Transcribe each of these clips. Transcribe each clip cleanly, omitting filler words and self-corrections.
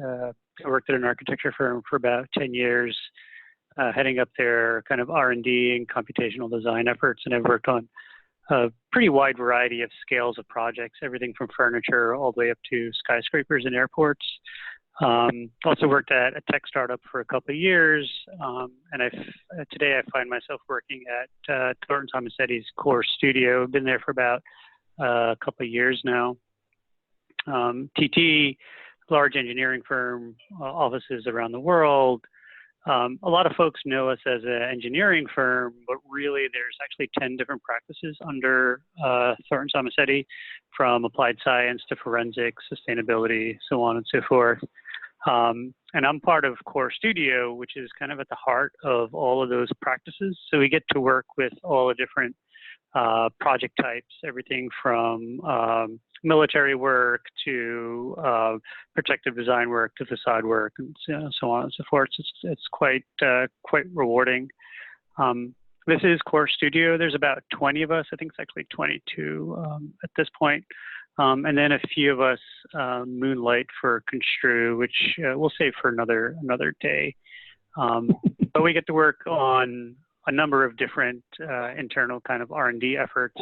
I worked at an architecture firm for about 10 years, heading up their kind of R&D and computational design efforts, and I've worked on a pretty wide variety of scales of projects, everything from furniture all the way up to skyscrapers and airports. Also worked at a tech startup for a couple of years, and today I find myself working at Thornton Tomasetti's core studio. I've been there for about a couple of years now. TT, large engineering firm, offices around the world. A lot of folks know us as an engineering firm, but really there's actually 10 different practices under Thornton Tomasetti, from applied science to forensics, sustainability, so on and so forth. And I'm part of Core Studio, which is kind of at the heart of all of those practices. So we get to work with all the different project types, everything from military work to protective design work to facade work, and so on and so forth. It's quite rewarding. This is Core Studio. There's about 20 of us. I think it's actually 22 at this point. And then a few of us moonlight for Construe, which we'll save for another day. But we get to work on a number of different internal kind of R&D efforts,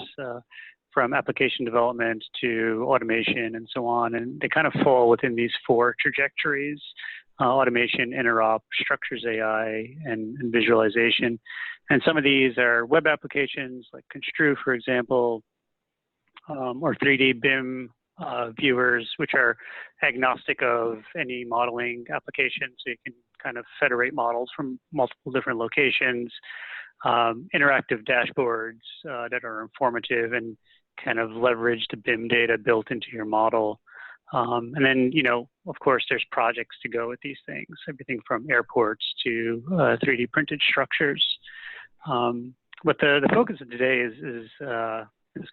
from application development to automation and so on. And they kind of fall within these 4 trajectories: automation, interop, structures AI, and visualization. And some of these are web applications like Construe, for example, or 3D BIM viewers, which are agnostic of any modeling application. So you can kind of federate models from multiple different locations, interactive dashboards that are informative and kind of leverage the BIM data built into your model. And then, of course, there's projects to go with these things, everything from airports to 3D printed structures. But the focus of today is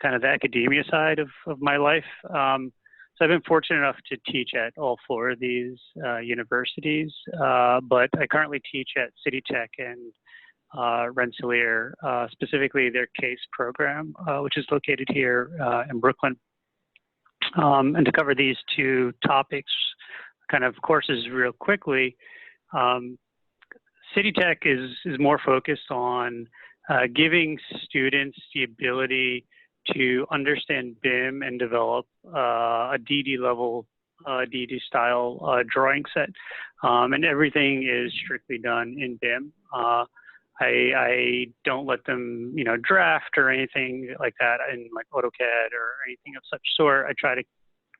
kind of the academia side of my life. So I've been fortunate enough to teach at all 4 of these universities, but I currently teach at City Tech and Rensselaer, specifically their CASE program, which is located here in Brooklyn. And to cover these 2 topics, kind of courses real quickly, City Tech is more focused on giving students the ability to understand BIM and develop a DD level, DD style drawing set. And everything is strictly done in BIM. I don't let them, draft or anything like that in like AutoCAD or anything of such sort. I try to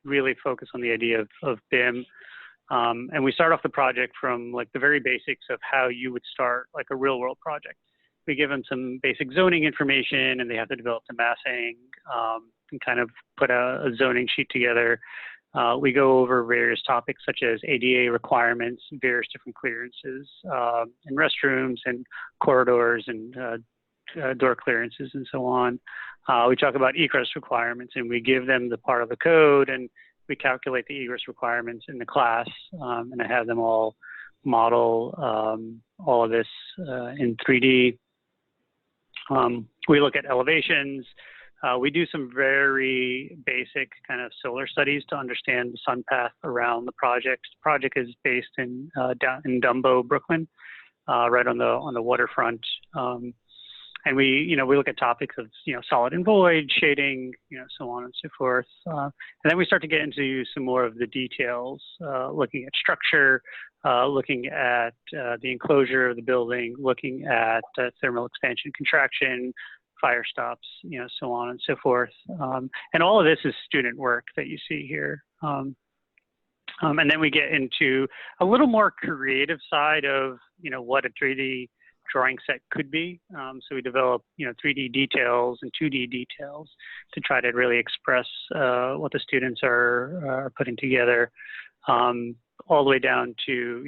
really focus on the idea of BIM. And we start off the project from like the very basics of how you would start like a real world project. We give them some basic zoning information, and they have to develop the massing and kind of put a zoning sheet together. We go over various topics such as ADA requirements, various different clearances in restrooms and corridors and door clearances and so on. We talk about egress requirements, and we give them the part of the code, and we calculate the egress requirements in the class, and I have them all model all of this in 3D. We look at elevations. We do some very basic kind of solar studies to understand the sun path around the project. The project is based in down in Dumbo, Brooklyn, right on the waterfront. And we look at topics of solid and void, shading, so on and so forth. And then we start to get into some more of the details, looking at structure, looking at the enclosure of the building, looking at thermal expansion, contraction, fire stops, so on and so forth. And all of this is student work that you see here. And then we get into a little more creative side of, what a 3D drawing set could be. So we develop, 3D details and 2D details to try to really express what the students are putting together, all the way down to,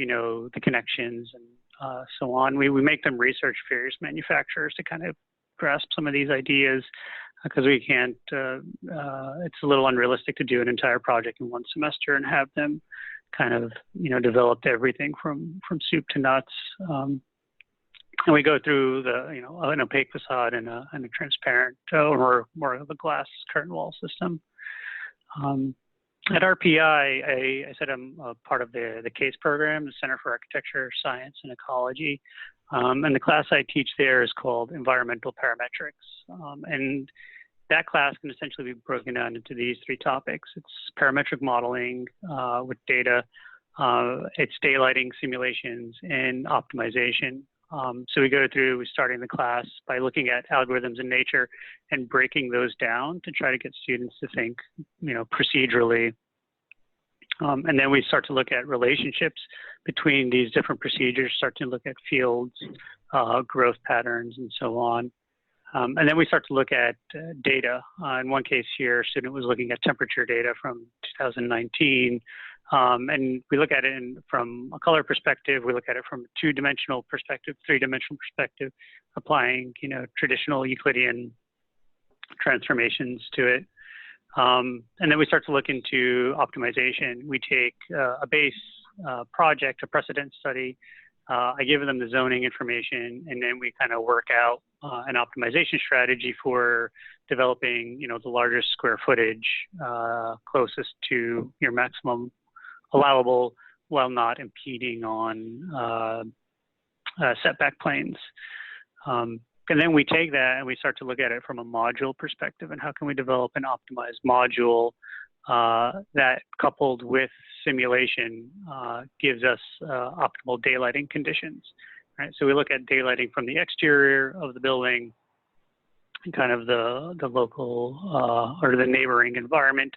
the connections and so on. We make them research various manufacturers to kind of grasp some of these ideas, because we can't, it's a little unrealistic to do an entire project in one semester and have them kind of, developed everything from soup to nuts. And we go through an opaque facade and a transparent or more of a glass curtain wall system. At RPI, I said I'm a part of the CASE program, the Center for Architecture, Science, and Ecology. And the class I teach there is called Environmental Parametrics. And that class can essentially be broken down into these three topics. It's parametric modeling with data, it's daylighting simulations, and optimization. So we go through, starting the class by looking at algorithms in nature and breaking those down to try to get students to think, procedurally. And then we start to look at relationships between these different procedures, start to look at fields, growth patterns, and so on. And then we start to look at data. In one case here, a student was looking at temperature data from 2019. And we look at it from a color perspective, we look at it from a two-dimensional perspective, three-dimensional perspective, applying, traditional Euclidean transformations to it. And then we start to look into optimization. We take a base project, a precedent study. I give them the zoning information, and then we kind of work out an optimization strategy for developing, the largest square footage closest to your maximum allowable, while not impeding on setback planes. And then we take that and we start to look at it from a module perspective, and how can we develop an optimized module that, coupled with simulation, gives us optimal daylighting conditions, right? So we look at daylighting from the exterior of the building and kind of the local or the neighboring environment.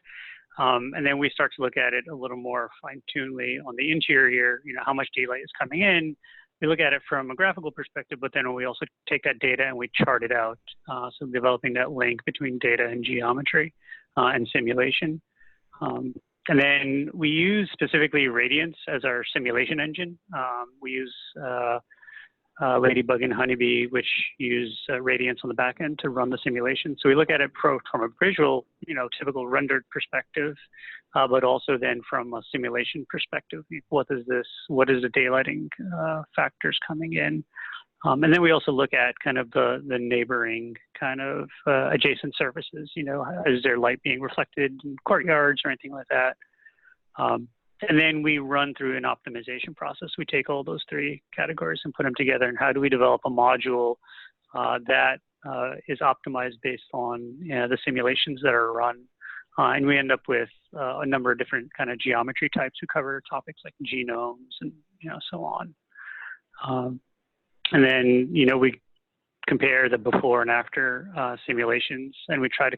And then we start to look at it a little more fine-tunedly on the interior, how much daylight is coming in. We look at it from a graphical perspective, but then we also take that data and we chart it out. So developing that link between data and geometry and simulation. And then we use specifically Radiance as our simulation engine. We use Ladybug and Honeybee, which use Radiance on the back end to run the simulation. So we look at it from a visual, typical rendered perspective, but also then from a simulation perspective. What is the daylighting factors coming in? And then we also look at kind of the neighboring kind of adjacent surfaces. Is there light being reflected in courtyards or anything like that? And then we run through an optimization process. We take all those three categories and put them together. And how do we develop a module that is optimized based on the simulations that are run? And we end up with a number of different kind of geometry types who cover topics like genomes and so on. And then we compare the before and after simulations, and we try to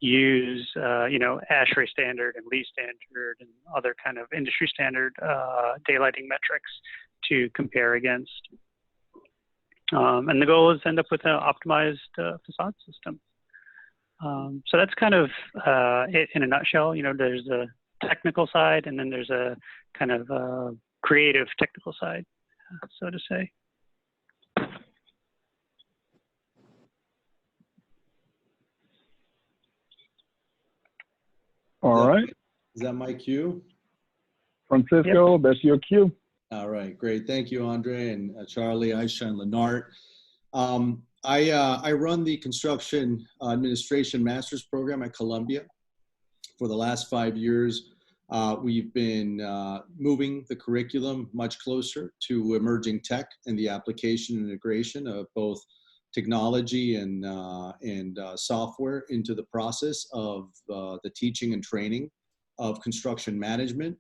use ASHRAE standard and Lee standard and other kind of industry standard daylighting metrics to compare against. And the goal is to end up with an optimized facade system. So that's kind of it in a nutshell. There's a technical side, and then there's a kind of creative technical side, so to say. All right. Is that my cue? Francisco, Yep. That's your cue. All right, great. Thank you, Andre and Charlie, Ayse, and Lennart. I run the construction administration master's program at Columbia. For the last 5 years, we've been moving the curriculum much closer to emerging tech and the application and integration of both technology and software into the process of the teaching and training of construction management.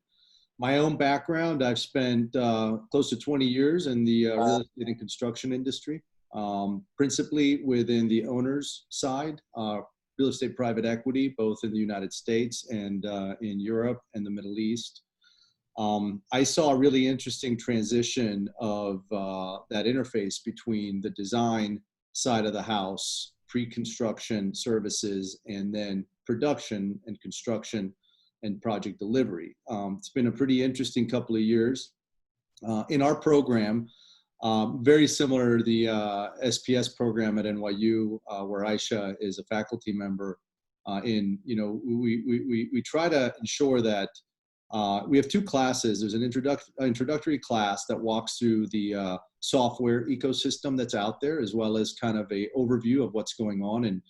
My own background, I've spent close to 20 years in the real estate and construction industry. principally within the owner's side, real estate private equity, both in the United States and in Europe and the Middle East. I saw a really interesting transition of that interface between the design side of the house, pre-construction services, and then production and construction and project delivery. It's been a pretty interesting couple of years. In our program, very similar to the SPS program at NYU, where Ayse is a faculty member. We try to ensure that we have two classes. There's an introductory class that walks through the software ecosystem that's out there, as well as kind of a overview of what's going on and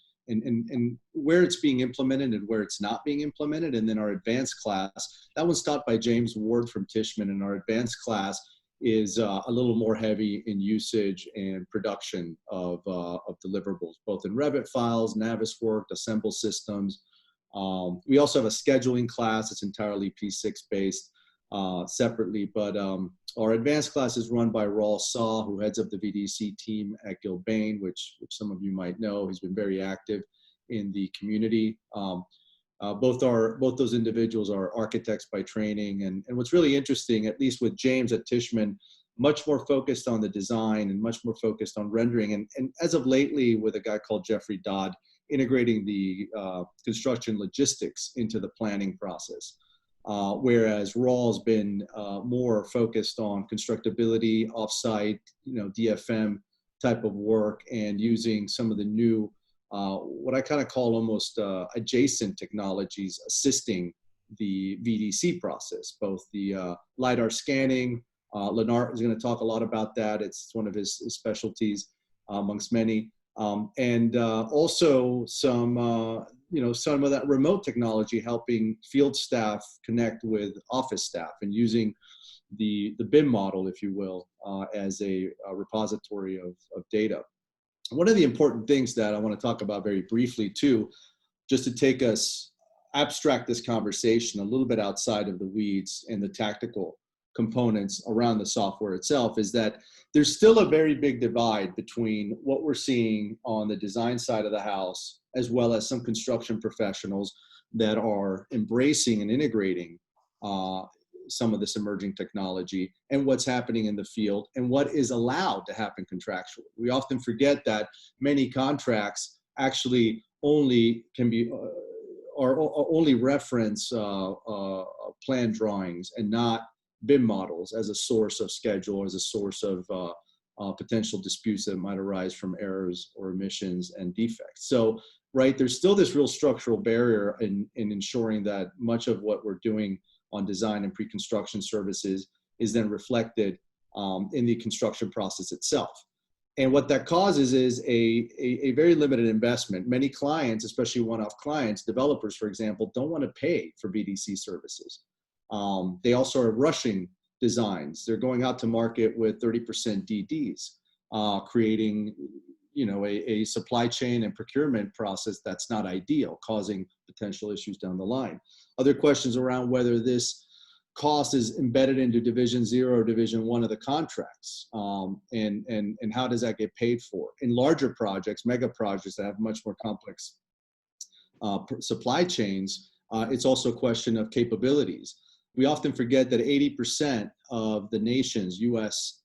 where it's being implemented and where it's not being implemented. And then our advanced class, that one's taught by James Ward from Tishman, and our advanced class is a little more heavy in usage and production of deliverables, both in Revit files, Navisworks, Assemble systems. We also have a scheduling class. It's entirely P6 based separately, but our advanced class is run by Raul Saw, who heads up the VDC team at Gilbane, which some of you might know. He's been very active in the community. Both those individuals are architects by training, and what's really interesting, at least with James at Tishman, much more focused on the design and much more focused on rendering, and as of lately with a guy called Jeffrey Dodd, integrating the construction logistics into the planning process. Whereas Raw's been more focused on constructability, offsite, DFM type of work, and using some of the new, what I kind of call almost adjacent technologies assisting the VDC process, both the LiDAR scanning. Lennart is going to talk a lot about that. It's one of his specialties amongst many. And also some of that remote technology helping field staff connect with office staff and using the BIM model, if you will, as a repository of data. One of the important things that I want to talk about very briefly too, just to take us, abstract this conversation a little bit outside of the weeds and the tactical components around the software itself, is that there's still a very big divide between what we're seeing on the design side of the house, as well as some construction professionals that are embracing and integrating some of this emerging technology, and what's happening in the field and what is allowed to happen contractually. We often forget that many contracts actually only can be or only reference plan drawings and not BIM models as a source of schedule, as a source of potential disputes that might arise from errors or omissions and defects. So, right, there's still this real structural barrier in ensuring that much of what we're doing on design and pre-construction services is then reflected in the construction process itself. And what that causes is a very limited investment. Many clients, especially one-off clients, developers, for example, don't want to pay for VDC services. They also are rushing designs. They're going out to market with 30% DDs, creating a supply chain and procurement process that's not ideal, causing potential issues down the line. Other questions around whether this cost is embedded into Division 0 or Division 1 of the contracts, and how does that get paid for? In larger projects, mega projects that have much more complex supply chains, it's also a question of capabilities. We often forget that 80% of the nation's U.S.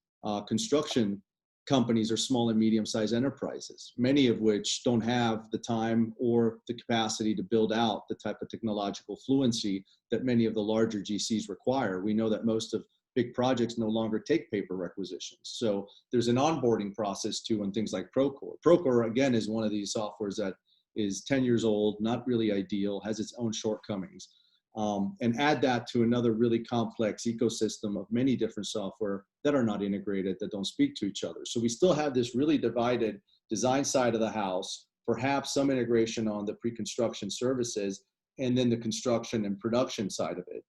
Construction companies are small and medium-sized enterprises, many of which don't have the time or the capacity to build out the type of technological fluency that many of the larger GCs require. We know that most of big projects no longer take paper requisitions. So there's an onboarding process too on things like Procore. Procore, again, is one of these softwares that is 10 years old, not really ideal, has its own shortcomings. And add that to another really complex ecosystem of many different software that are not integrated, that don't speak to each other. So we still have this really divided design side of the house, perhaps some integration on the pre-construction services, and then the construction and production side of it.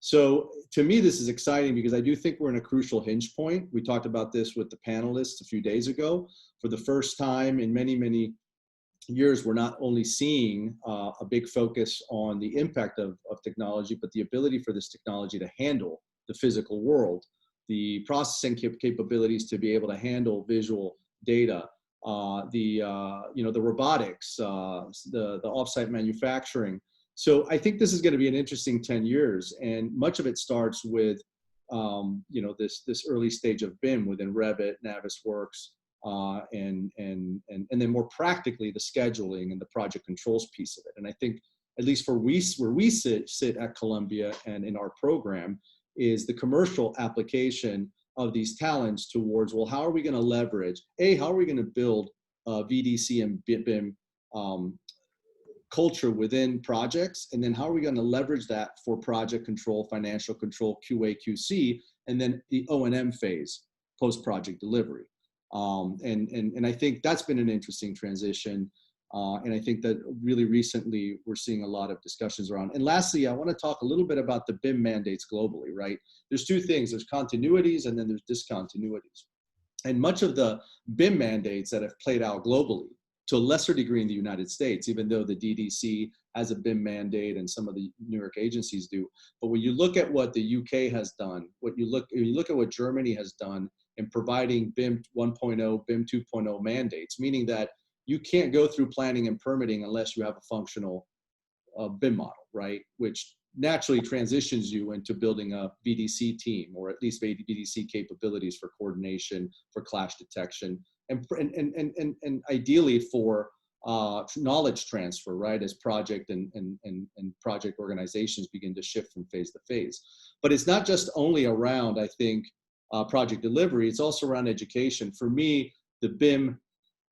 So to me, this is exciting because I do think we're in a crucial hinge point. We talked about this with the panelists a few days ago. For the first time in many, many years, we're not only seeing a big focus on the impact of technology, but the ability for this technology to handle the physical world, the processing capabilities to be able to handle visual data, the robotics, the offsite manufacturing. So I think this is going to be an interesting 10 years, and much of it starts with this early stage of BIM within Revit, Navisworks, and then more practically the scheduling and the project controls piece of it. And I think at least where we sit at Columbia and in our program is the commercial application of these talents towards, well, how are we going to leverage, how are we going to build VDC and BIM culture within projects, and then how are we going to leverage that for project control, financial control, QA, QC, and then the O&M phase, post-project delivery. And I think that's been an interesting transition. And I think that really recently we're seeing a lot of discussions around. And lastly, I want to talk a little bit about the BIM mandates globally, right? There's two things, there's continuities and then there's discontinuities. And much of the BIM mandates that have played out globally, to a lesser degree in the United States, even though the DDC has a BIM mandate and some of the New York agencies do. But when you look at what the UK has done, you look at what Germany has done in providing BIM 1.0, BIM 2.0 mandates, meaning that you can't go through planning and permitting unless you have a functional BIM model, right? Which naturally transitions you into building a VDC team, or at least VDC capabilities for coordination, for clash detection, and ideally for knowledge transfer, right? As project and project organizations begin to shift from phase to phase. But it's not just only around, I think, project delivery, it's also around education. For me, the BIM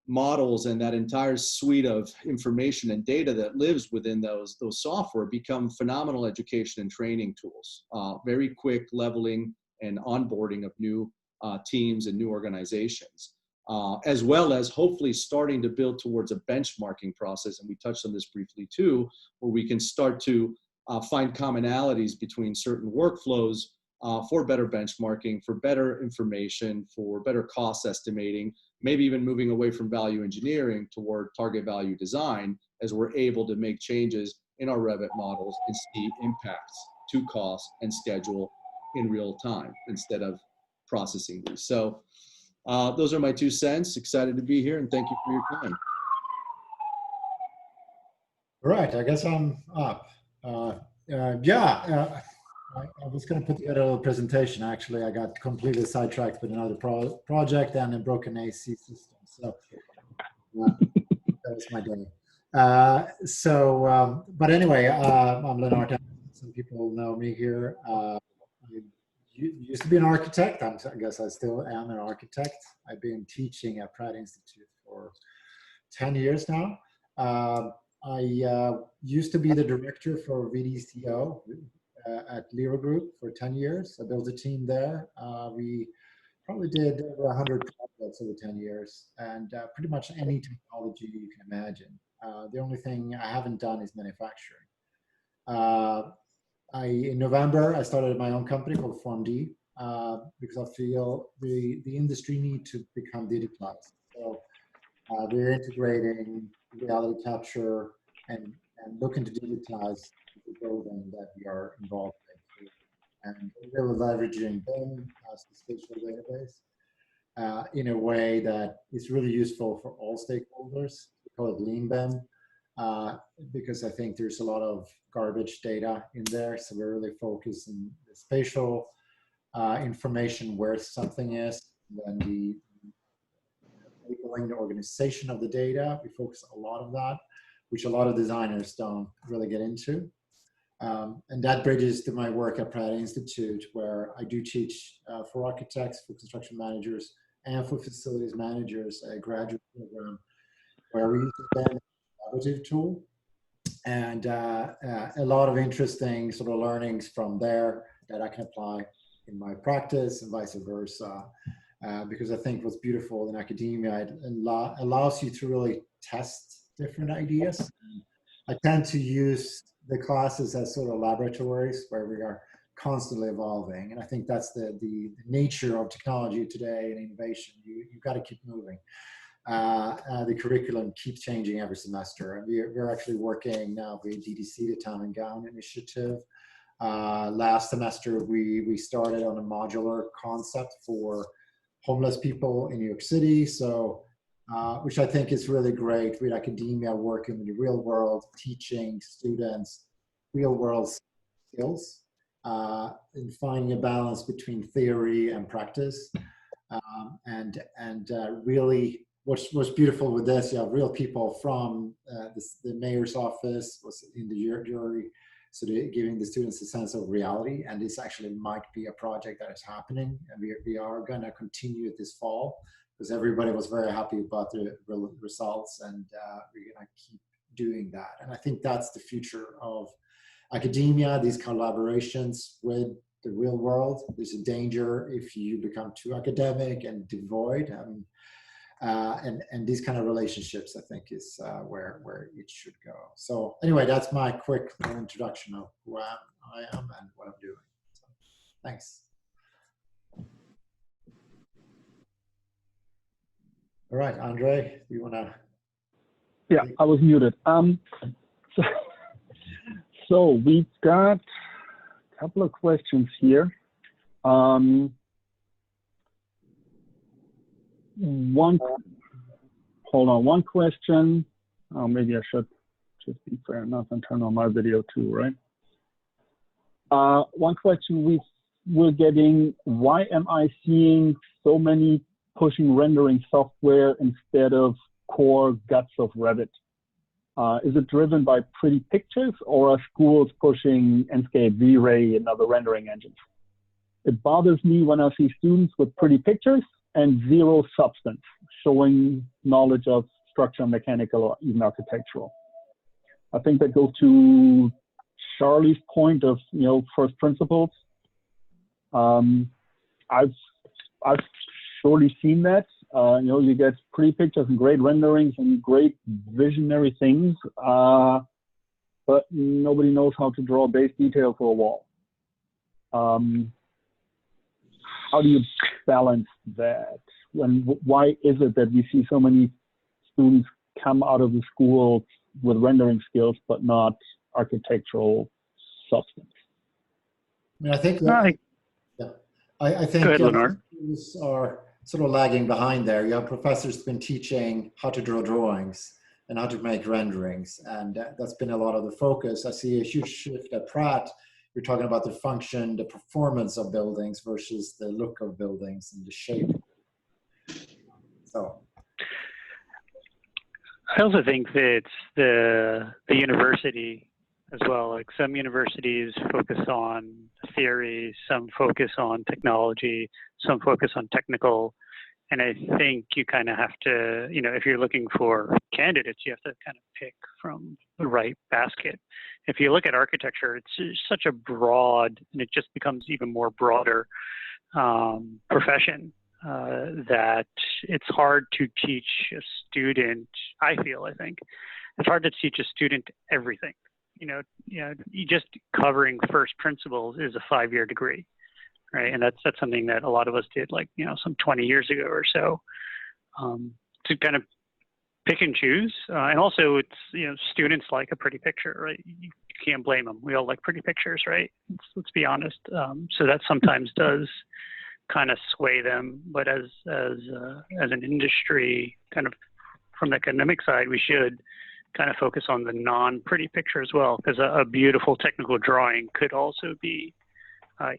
models and that entire suite of information and data that lives within those software become phenomenal education and training tools. Very quick leveling and onboarding of new teams and new organizations, as well as hopefully starting to build towards a benchmarking process. And we touched on this briefly too, where we can start to find commonalities between certain workflows for better benchmarking, for better information, for better cost estimating, maybe even moving away from value engineering toward target value design, as we're able to make changes in our Revit models and see impacts to cost and schedule in real time instead of processing these. So those are my 2 cents. Excited to be here, and thank you for your time. All right, I guess I'm up. I was going to put together a little presentation. Actually, I got completely sidetracked with another project and a broken AC system. So that was my day. But anyway, I'm Lennart Andersson. Some people know me here. I used to be an architect. I guess I still am an architect. I've been teaching at Pratt Institute for 10 years now. I used to be the director for VDCO at Lira Group for 10 years. I built a team there. We probably did over 100 projects over 10 years, and pretty much any technology you can imagine. The only thing I haven't done is manufacturing. In November, I started my own company called FormD because I feel the industry needs to become digitalized. So we're integrating reality capture and looking to digitize the building that we are involved in. And we're leveraging BIM as the spatial database in a way that is really useful for all stakeholders. We call it lean BIM because I think there's a lot of garbage data in there. So we're really focused on the spatial information where something is, and then the labeling, the organization of the data. We focus a lot on that, which a lot of designers don't really get into. And that bridges to my work at Pratt Institute, where I do teach for architects, for construction managers, and for facilities managers a graduate program where we use the BIM collaborative tool, and a lot of interesting sort of learnings from there that I can apply in my practice and vice versa. Because I think what's beautiful in academia, it allows you to really test different ideas. I tend to use the classes as sort of laboratories where we are constantly evolving. And I think that's the nature of technology today and innovation. You've got to keep moving. The curriculum keeps changing every semester. And we're actually working now with DDC, the Town and Gown Initiative. Last semester, we started on a modular concept for homeless people in New York City. So, which I think is really great with academia working in the real world, teaching students real world skills, and finding a balance between theory and practice. Really, what's beautiful with this, you have real people from the mayor's office was in the jury, so they're giving the students a sense of reality, and this actually might be a project that is happening, and we are going to continue it this fall, because everybody was very happy about the results, and we're going to keep doing that. And I think that's the future of academia, these collaborations with the real world. There's a danger if you become too academic and devoid. And these kind of relationships, I think, is where it should go. So anyway, that's my quick introduction of who I am and what I'm doing. So, thanks. All right, Andre, do you want to? Yeah, I was muted. So we've got a couple of questions here. One question. Oh, maybe I should just be fair enough and turn on my video too, right? One question we're getting: why am I seeing so many pushing rendering software instead of core guts of Revit? Is it driven by pretty pictures, or are schools pushing Enscape, V-Ray, and other rendering engines? It bothers me when I see students with pretty pictures and zero substance, showing knowledge of structural, mechanical, or even architectural. I think that goes to Charlie's point of, first principles. I've surely seen that. You get pretty pictures and great renderings and great visionary things, but nobody knows how to draw base detail for a wall. How do you balance that? Why is it that we see so many students come out of the school with rendering skills, but not architectural substance? I think I think Go ahead, Lennart. students are sort of lagging behind there. You have professors who've been teaching how to draw drawings and how to make renderings, and that's been a lot of the focus. I see a huge shift at Pratt. You're talking about the function, the performance of buildings versus the look of buildings and the shape. So I also think that it's the university as well. Like some universities focus on theory, some focus on technology, some focus on technical. And I think you kind of have to, if you're looking for candidates, you have to kind of pick from the right basket. If you look at architecture, it's such a broad, and it just becomes even more broader profession that it's hard to teach a student, I think, it's hard to teach a student everything. You just covering first principles is a 5-year degree, right? And that's something that a lot of us did, some 20 years ago or so, to kind of pick and choose. And also, it's students like a pretty picture, right? You can't blame them. We all like pretty pictures, right? Let's be honest. So that sometimes does kind of sway them. But as an industry, kind of from the academic side, we should kind of focus on the non-pretty picture as well, because a beautiful technical drawing could also be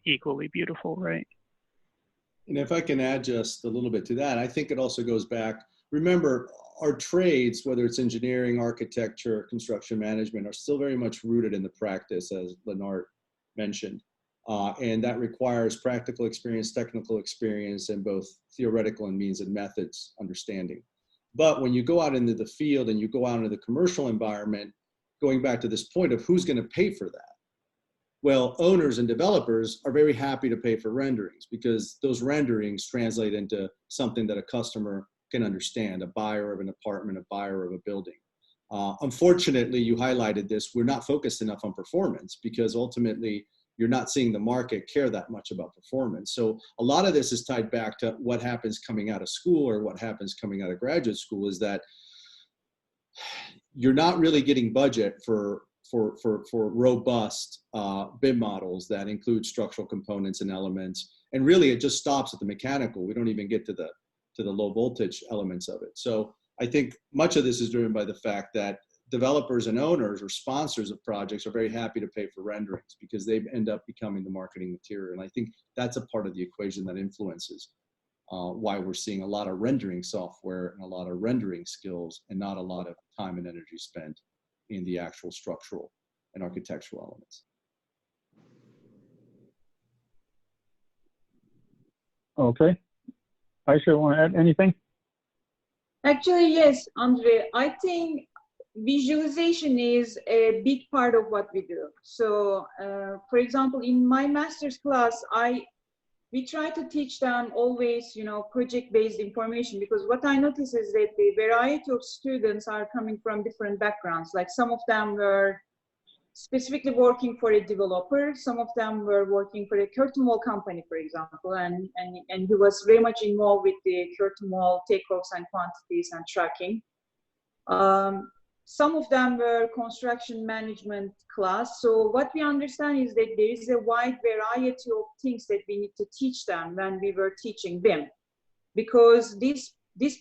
equally beautiful, right? And if I can add just a little bit to that, I think it also goes back. Remember, our trades, whether it's engineering, architecture, construction management, are still very much rooted in the practice, as Lennart mentioned. And that requires practical experience, technical experience, and both theoretical and means and methods understanding. But when you go out into the field and you go out into the commercial environment, going back to this point of who's going to pay for that? Well, owners and developers are very happy to pay for renderings because those renderings translate into something that a customer can understand, a buyer of an apartment, a buyer of a building. Unfortunately, you highlighted this, we're not focused enough on performance because ultimately you're not seeing the market care that much about performance. So a lot of this is tied back to what happens coming out of school or what happens coming out of graduate school, is that you're not really getting budget for robust BIM models that include structural components and elements And really, it just stops at the mechanical. We don't even get to the low voltage elements of it. So I think much of this is driven by the fact that developers and owners or sponsors of projects are very happy to pay for renderings because they end up becoming the marketing material. And I think that's a part of the equation that influences why we're seeing a lot of rendering software and a lot of rendering skills and not a lot of time and energy spent in the actual structural and architectural elements. Okay. Ayse, want to add anything? Actually, yes, Andre. I think visualization is a big part of what we do. So, for example, in my master's class, we try to teach them always, you know, project-based information, because what I notice is that the variety of students are coming from different backgrounds. Like some of them were specifically working for a developer, some of them were working for a curtain wall company, for example, and he was very much involved with the curtain wall takeoffs and quantities and tracking. Some of them were construction management class. So what we understand is that there is a wide variety of things that we need to teach them when we were teaching BIM, because these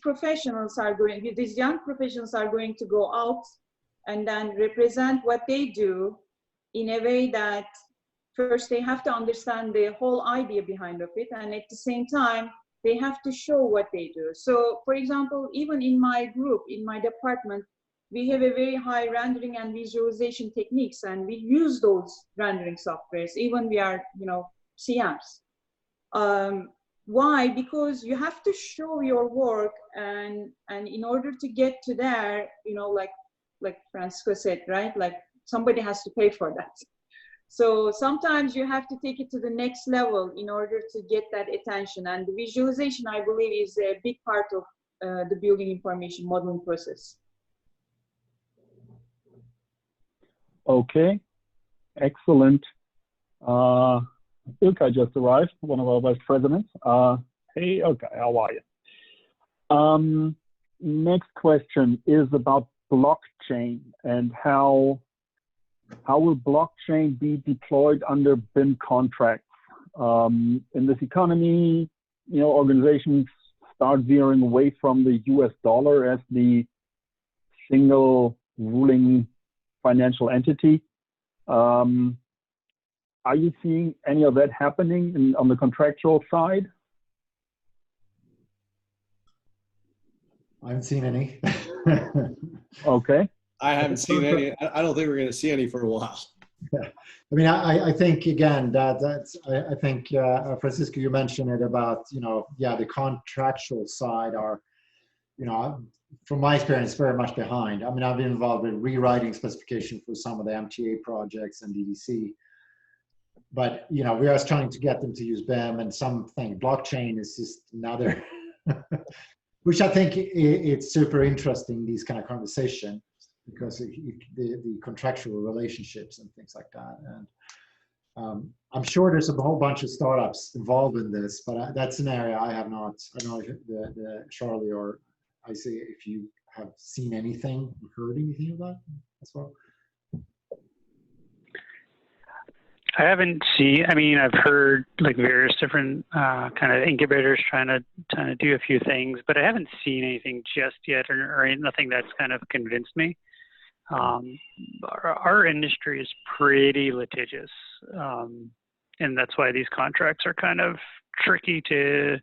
professionals are going, these young professionals are going to go out and then represent what they do in a way that first they have to understand the whole idea behind of it, and at the same time they have to show what they do. So for example, even in my group, in my department, we have a very high rendering and visualization techniques, and we use those rendering softwares, even we are, you know, CMs. Why? Because you have to show your work, and in order to get to there, you know, like Francisco said, right? Like somebody has to pay for that. So sometimes you have to take it to the next level in order to get that attention. And the visualization, I believe, is a big part of the building information modeling process. Okay, excellent. Ilkay just arrived, one of our vice presidents. Hey, Ilkay, how are you? Next question is about blockchain and how will blockchain be deployed under BIM contracts? In this economy, you know, organizations start veering away from the US dollar as the single ruling financial entity. Are you seeing any of that happening on the contractual side? I haven't seen any. Okay. I haven't seen any. I don't think we're going to see any for a while. Yeah. I mean, I think again I think Francisco, you mentioned it about, you know, yeah, the contractual side are, you know, from my experience, very much behind. I mean, I've been involved with rewriting specification for some of the MTA projects and DDC, but you know, we are trying to get them to use BIM, and something blockchain is just another, which I think it's super interesting, these kind of conversation, because the contractual relationships and things like that. And I'm sure there's a whole bunch of startups involved in this, but that's an area I have not. I don't know if the Charlie or Ayse, if you have seen anything, heard anything about as well. I haven't seen. I mean, I've heard like various different kind of incubators trying to do a few things, but I haven't seen anything just yet, or nothing that's kind of convinced me. Our industry is pretty litigious, and that's why these contracts are kind of tricky to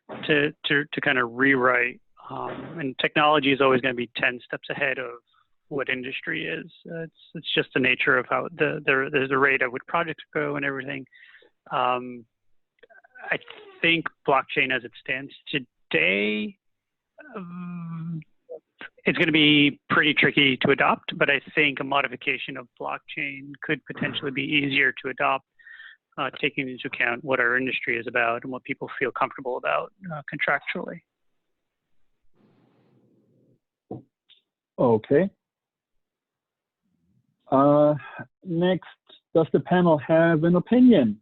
kind of rewrite. And technology is always going to be 10 steps ahead of what industry is. It's just the nature of how there's a rate at which projects go and everything. I think blockchain as it stands today, it's going to be pretty tricky to adopt, but I think a modification of blockchain could potentially be easier to adopt, taking into account what our industry is about and what people feel comfortable about contractually. Okay. Next, does the panel have an opinion?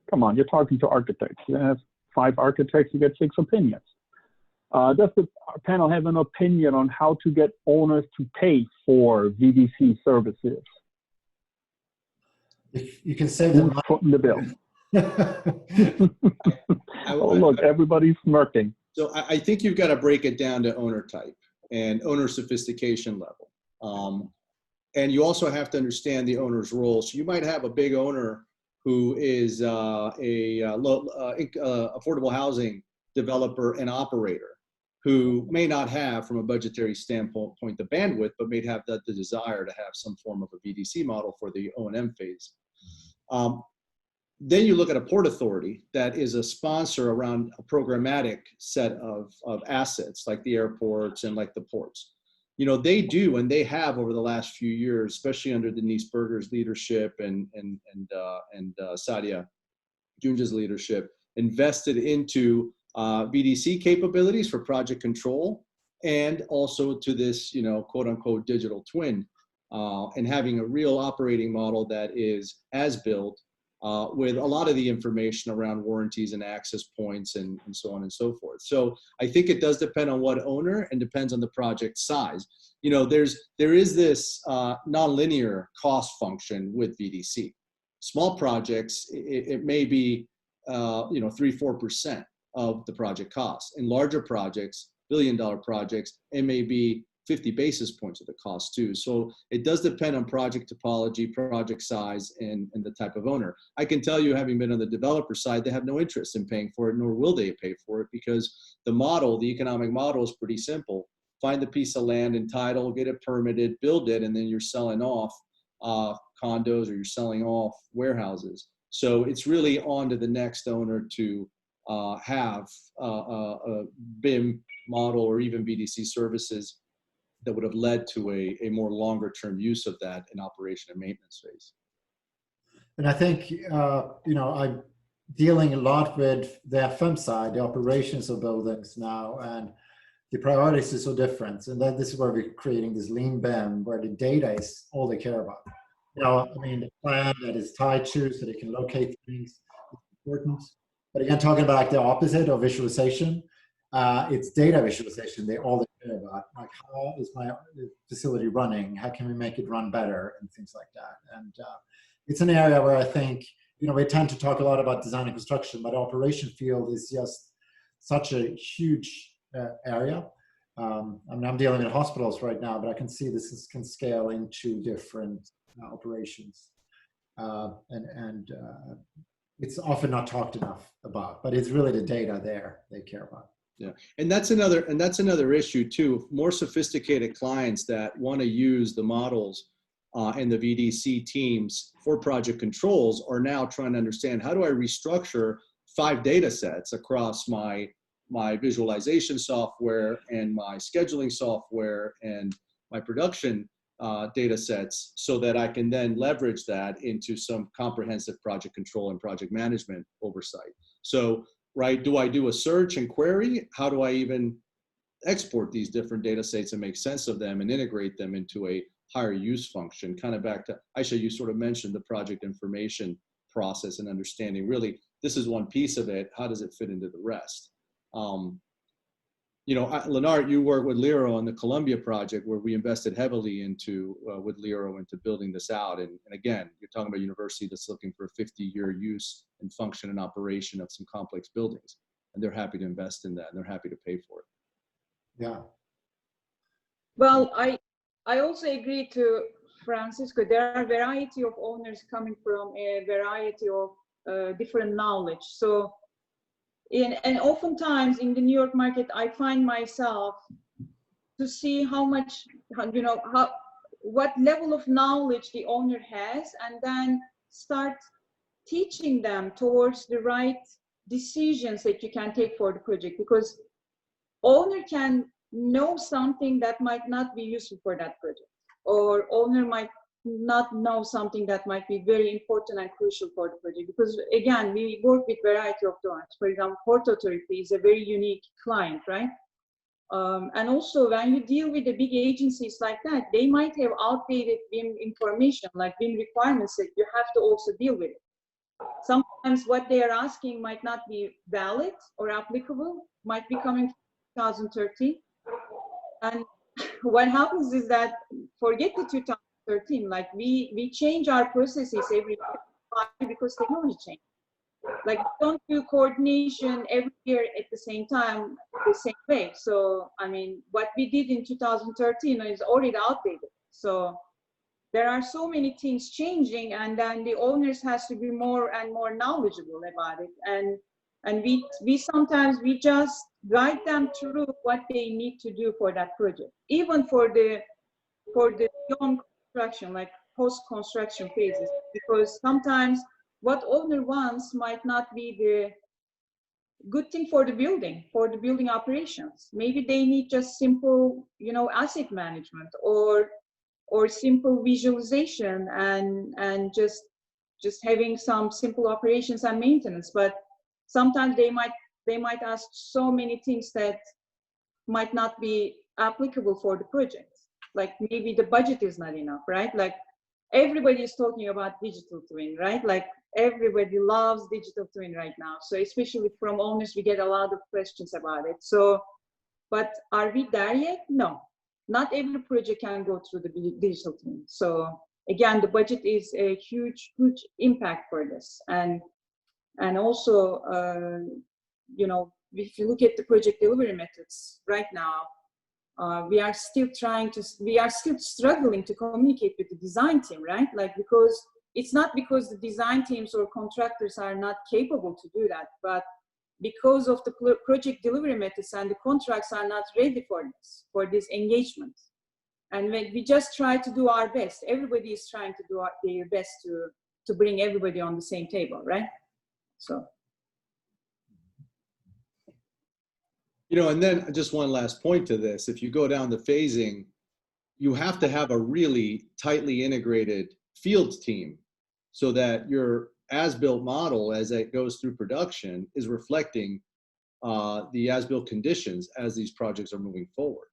Come on, you're talking to architects. You have 5 architects, you get 6 opinions. Does the panel have an opinion on how to get owners to pay for VDC services? If you can save them money, the bill. Oh, look, everybody's smirking. So I think you've got to break it down to owner type and owner sophistication level. And you also have to understand the owner's role. So you might have a big owner who is affordable housing developer and operator, who may not have, from a budgetary standpoint, the bandwidth, but may have the desire to have some form of a VDC model for the O&M phase. Then you look at a port authority that is a sponsor around a programmatic set of assets, like the airports and like the ports. You know, they do, and they have over the last few years, especially under Denise Berger's leadership and Sadia Junja's leadership, invested into VDC capabilities for project control, and also to this, you know, quote unquote digital twin, and having a real operating model that is as built with a lot of the information around warranties and access points and so on and so forth. So I think it does depend on what owner and depends on the project size. You know, there is this nonlinear cost function with VDC. Small projects, it may be, you know, 3-4% of the project cost. In larger projects, billion-dollar projects, it may be 50 basis points of the cost too. So it does depend on project topology, project size, and the type of owner. I can tell you, having been on the developer side, they have no interest in paying for it, nor will they pay for it, because the model, the economic model, is pretty simple. Find the piece of land, entitle, get it permitted, build it, and then you're selling off condos, or you're selling off warehouses. So it's really on to the next owner to have a BIM model or even VDC services that would have led to a more longer term use of that in operation and maintenance phase. And I think, you know, I'm dealing a lot with the FM side, the operations of buildings now, and the priorities are so different. And then this is where we're creating this lean BIM, where the data is all they care about. You know, I mean, the plan that is tied to, so they can locate things, is important. But again, talking about like the opposite of visualization, it's data visualization. They all care about, like, how is my facility running? How can we make it run better, and things like that. And it's an area where I think, you know, we tend to talk a lot about design and construction, but operation field is just such a huge area. I mean, I'm dealing with hospitals right now, but I can see this can scale into different operations, and it's often not talked enough about, but it's really the data there they care about. Yeah, and that's another issue too. More sophisticated clients that want to use the models and the VDC teams for project controls are now trying to understand, how do I restructure 5 data sets across my visualization software and my scheduling software and my production data sets, so that I can then leverage that into some comprehensive project control and project management oversight. So, right, do I do a search and query? How do I even export these different data sets and make sense of them and integrate them into a higher use function? Kind of back to Ayse, you sort of mentioned the project information process and understanding, really, this is one piece of it. How does it fit into the rest? You know, Lennart, you work with Lero on the Columbia project, where we invested heavily into, with Lero, into building this out. And again, you're talking about a university that's looking for a 50-year use and function and operation of some complex buildings. And they're happy to invest in that, and they're happy to pay for it. Yeah. Well, I also agree to Francisco. There are a variety of owners coming from a variety of different knowledge. So, and oftentimes in the New York market, I find myself to see how much, you know, what level of knowledge the owner has, and then start teaching them towards the right decisions that you can take for the project, because owner can know something that might not be useful for that project, or owner might not know something that might be very important and crucial for the project. Because again, we work with variety of clients. For example, Port Authority is a very unique client, right? And also when you deal with the big agencies like that, they might have outdated BIM information, like BIM requirements, that you have to also deal with it. Sometimes what they are asking might not be valid or applicable, might be coming from 2013. And what happens is that, forget the 2013, like we change our processes every year because technology changes. like don't do coordination every year at the same time, the same way. So, I mean, what we did in 2013 is already outdated. So there are so many things changing, and then the owners has to be more and more knowledgeable about it. And we sometimes we just guide them through what they need to do for that project, even for the beyond construction, like post-construction phases, because sometimes what owner wants might not be the good thing for the building operations. Maybe they need just simple, you know, asset management or simple visualization and just having some simple operations and maintenance. But sometimes they might ask so many things that might not be applicable for the project. Like maybe the budget is not enough, right? Like everybody is talking about digital twin, right? Like everybody loves digital twin right now. So especially from owners, we get a lot of questions about it. So, but are we there yet? No, not every project can go through the digital twin. So again, the budget is a huge impact for this. And also, you know, if you look at the project delivery methods right now, we are still struggling to communicate with the design team, right? Like, because it's not because the design teams or contractors are not capable to do that, but because of the project delivery methods, and the contracts are not ready for this engagement. And we just try to do our best. Everybody is trying to do their best to bring everybody on the same table, right? So. You know, and then just one last point to this. If you go down the phasing, you have to have a really tightly integrated field team so that your as-built model, as it goes through production, is reflecting the as-built conditions as these projects are moving forward.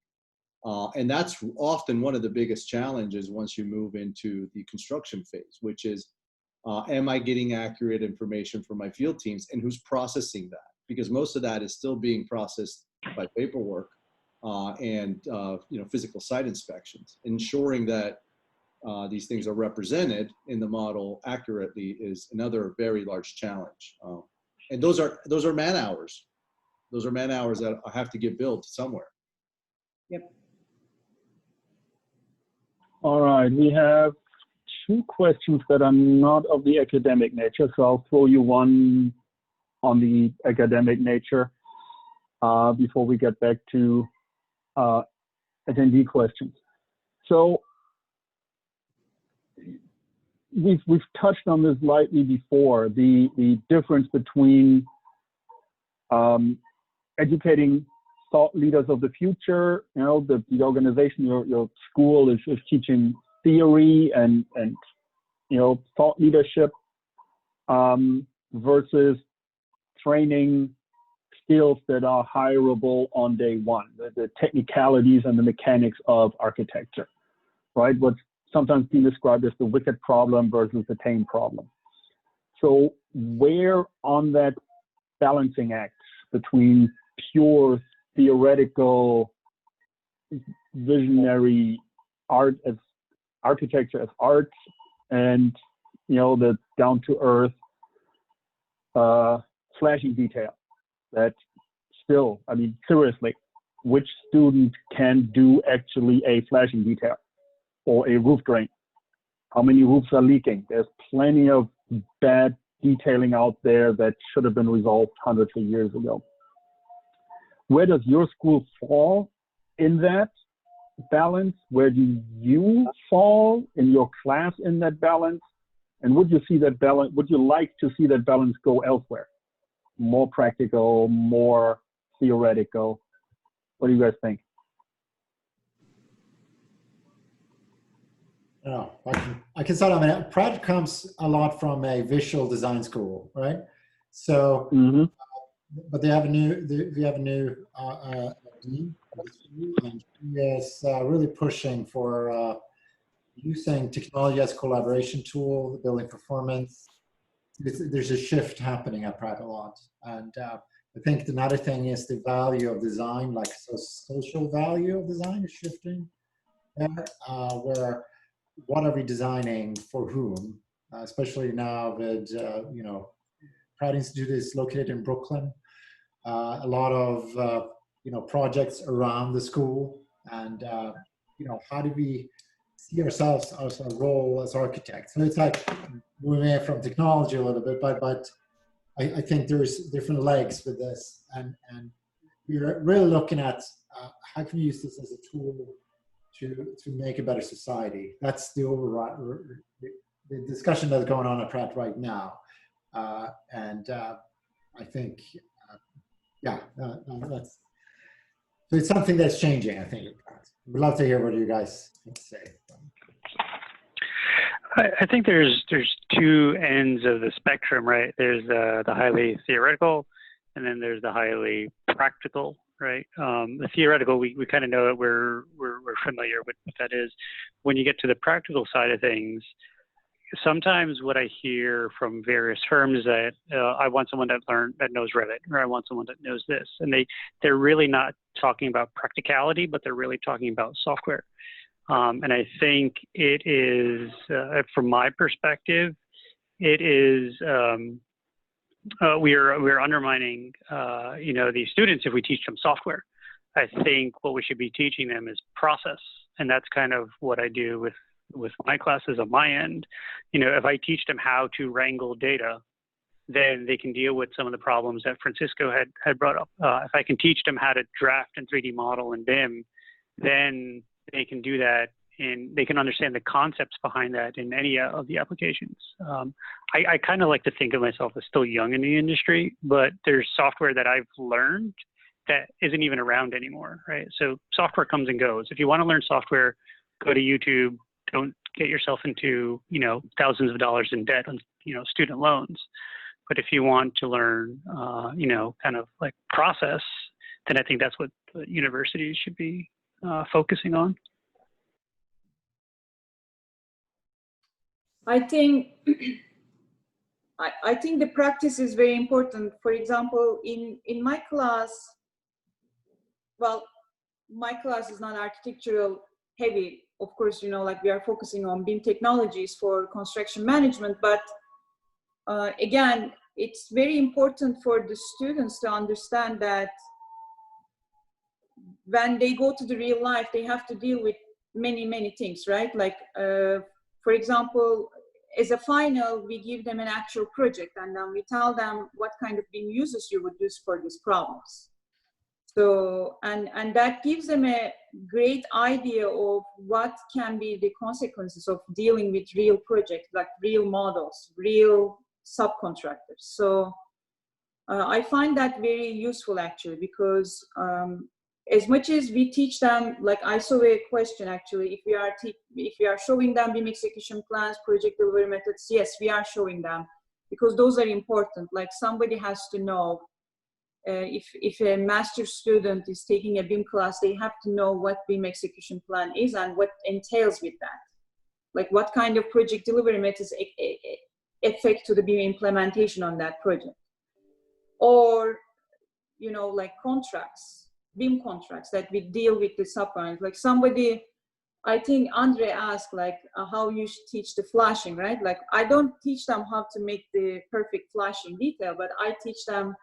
And that's often one of the biggest challenges once you move into the construction phase, which is, am I getting accurate information from my field teams, and who's processing that? Because most of that is still being processed by paperwork and you know, physical site inspections. Ensuring that these things are represented in the model accurately is another very large challenge. And those are man hours. Those are man hours that have to get billed somewhere. Yep. All right, we have two questions that are not of the academic nature, so I'll throw you one on the academic nature before we get back to attendee questions. So we've touched on this lightly before, the difference between educating thought leaders of the future. You know, the organization, your school is teaching theory and you know, thought leadership versus training skills that are hireable on day one, the technicalities and the mechanics of architecture, right? What's sometimes being described as the wicked problem versus the tame problem. So where on that balancing act between pure theoretical visionary art as architecture as art and, you know, the down to earth flashing detail, that still, I mean, seriously, which student can do actually a flashing detail or a roof drain? How many roofs are leaking? There's plenty of bad detailing out there that should have been resolved hundreds of years ago. Where does your school fall in that balance? Where do you fall in your class in that balance? And would you see that balance, would you like to see that balance go elsewhere? More practical, more theoretical? What do you guys think? Oh, I can start. I mean, Pratt comes a lot from a visual design school, right? So, but they have a new dean, and she is really pushing for using technology as a collaboration tool, building performance. There's a shift happening at Pratt a lot, and I think another thing is the value of design, like so social value of design is shifting there, where what are we designing for whom, especially now with you know, Pratt Institute is located in Brooklyn. A lot of projects around the school, and how do we see ourselves as a role as architects? So it's like moving away from technology a little bit, but I think there's different legs with this, and we're really looking at how can we use this as a tool to make a better society. That's the overall the discussion that's going on at Pratt right now, and I think that's so it's something that's changing. I think we'd love to hear what you guys have to say. I think there's two ends of the spectrum, right? There's the highly theoretical, and then there's the highly practical, right? The theoretical, we kind of know it. We're familiar with what that is. When you get to the practical side of things, sometimes what I hear from various firms is that I want someone that knows Revit, or I want someone that knows this, and they're really not talking about practicality, but they're really talking about software. And I think it is, from my perspective, it is we're undermining these students if we teach them software. I think what we should be teaching them is process, and that's kind of what I do with my classes on my end. If I teach them how to wrangle data, then they can deal with some of the problems that Francisco had brought up. If I can teach them how to draft and 3D model in BIM, then they can do that, and they can understand the concepts behind that in any of the applications. I kind of like to think of myself as still young in the industry, but there's software that I've learned that isn't even around anymore, right? So software comes and goes. If you want to learn software, go to YouTube. Don't get yourself into, thousands of dollars in debt on, student loans. But if you want to learn, kind of like process, then I think that's what universities should be focusing on. I think the practice is very important. For example, in my class, well, my class is not architectural heavy. Of course, we are focusing on BIM technologies for construction management, but again, it's very important for the students to understand that when they go to the real life, they have to deal with many things, right? Like, for example, as a final, we give them an actual project, and then we tell them what kind of BIM uses you would use for these problems. So, and that gives them a great idea of what can be the consequences of dealing with real projects, like real models, real subcontractors. So I find that very useful actually, because as much as we teach them, like I saw a question actually, if we are showing them BIM execution plans, project delivery methods, yes, we are showing them, because those are important. Like somebody has to know, if a master student is taking a BIM class, they have to know what BIM execution plan is and what entails with that. Like what kind of project delivery methods affect to the BIM implementation on that project. Or, like contracts, BIM contracts that we deal with the subcontractors. Like somebody, I think Andre asked like how you should teach the flashing, right? Like I don't teach them how to make the perfect flashing detail, but I teach them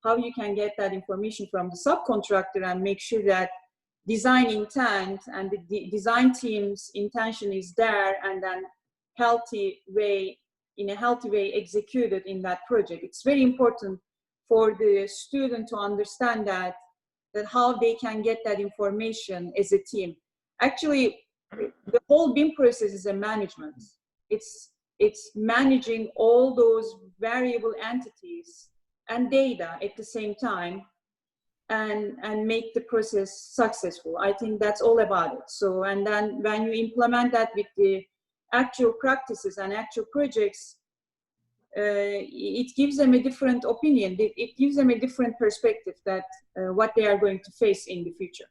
how you can get that information from the subcontractor and make sure that design intent and the design team's intention is there, and then in a healthy way executed in that project. It's very important for the student to understand that how they can get that information as a team. Actually, the whole BIM process is a management. It's managing all those variable entities and data at the same time, and make the process successful. I think that's all about it. So, and then when you implement that with the actual practices and actual projects, it gives them a different opinion. It gives them a different perspective that what they are going to face in the future.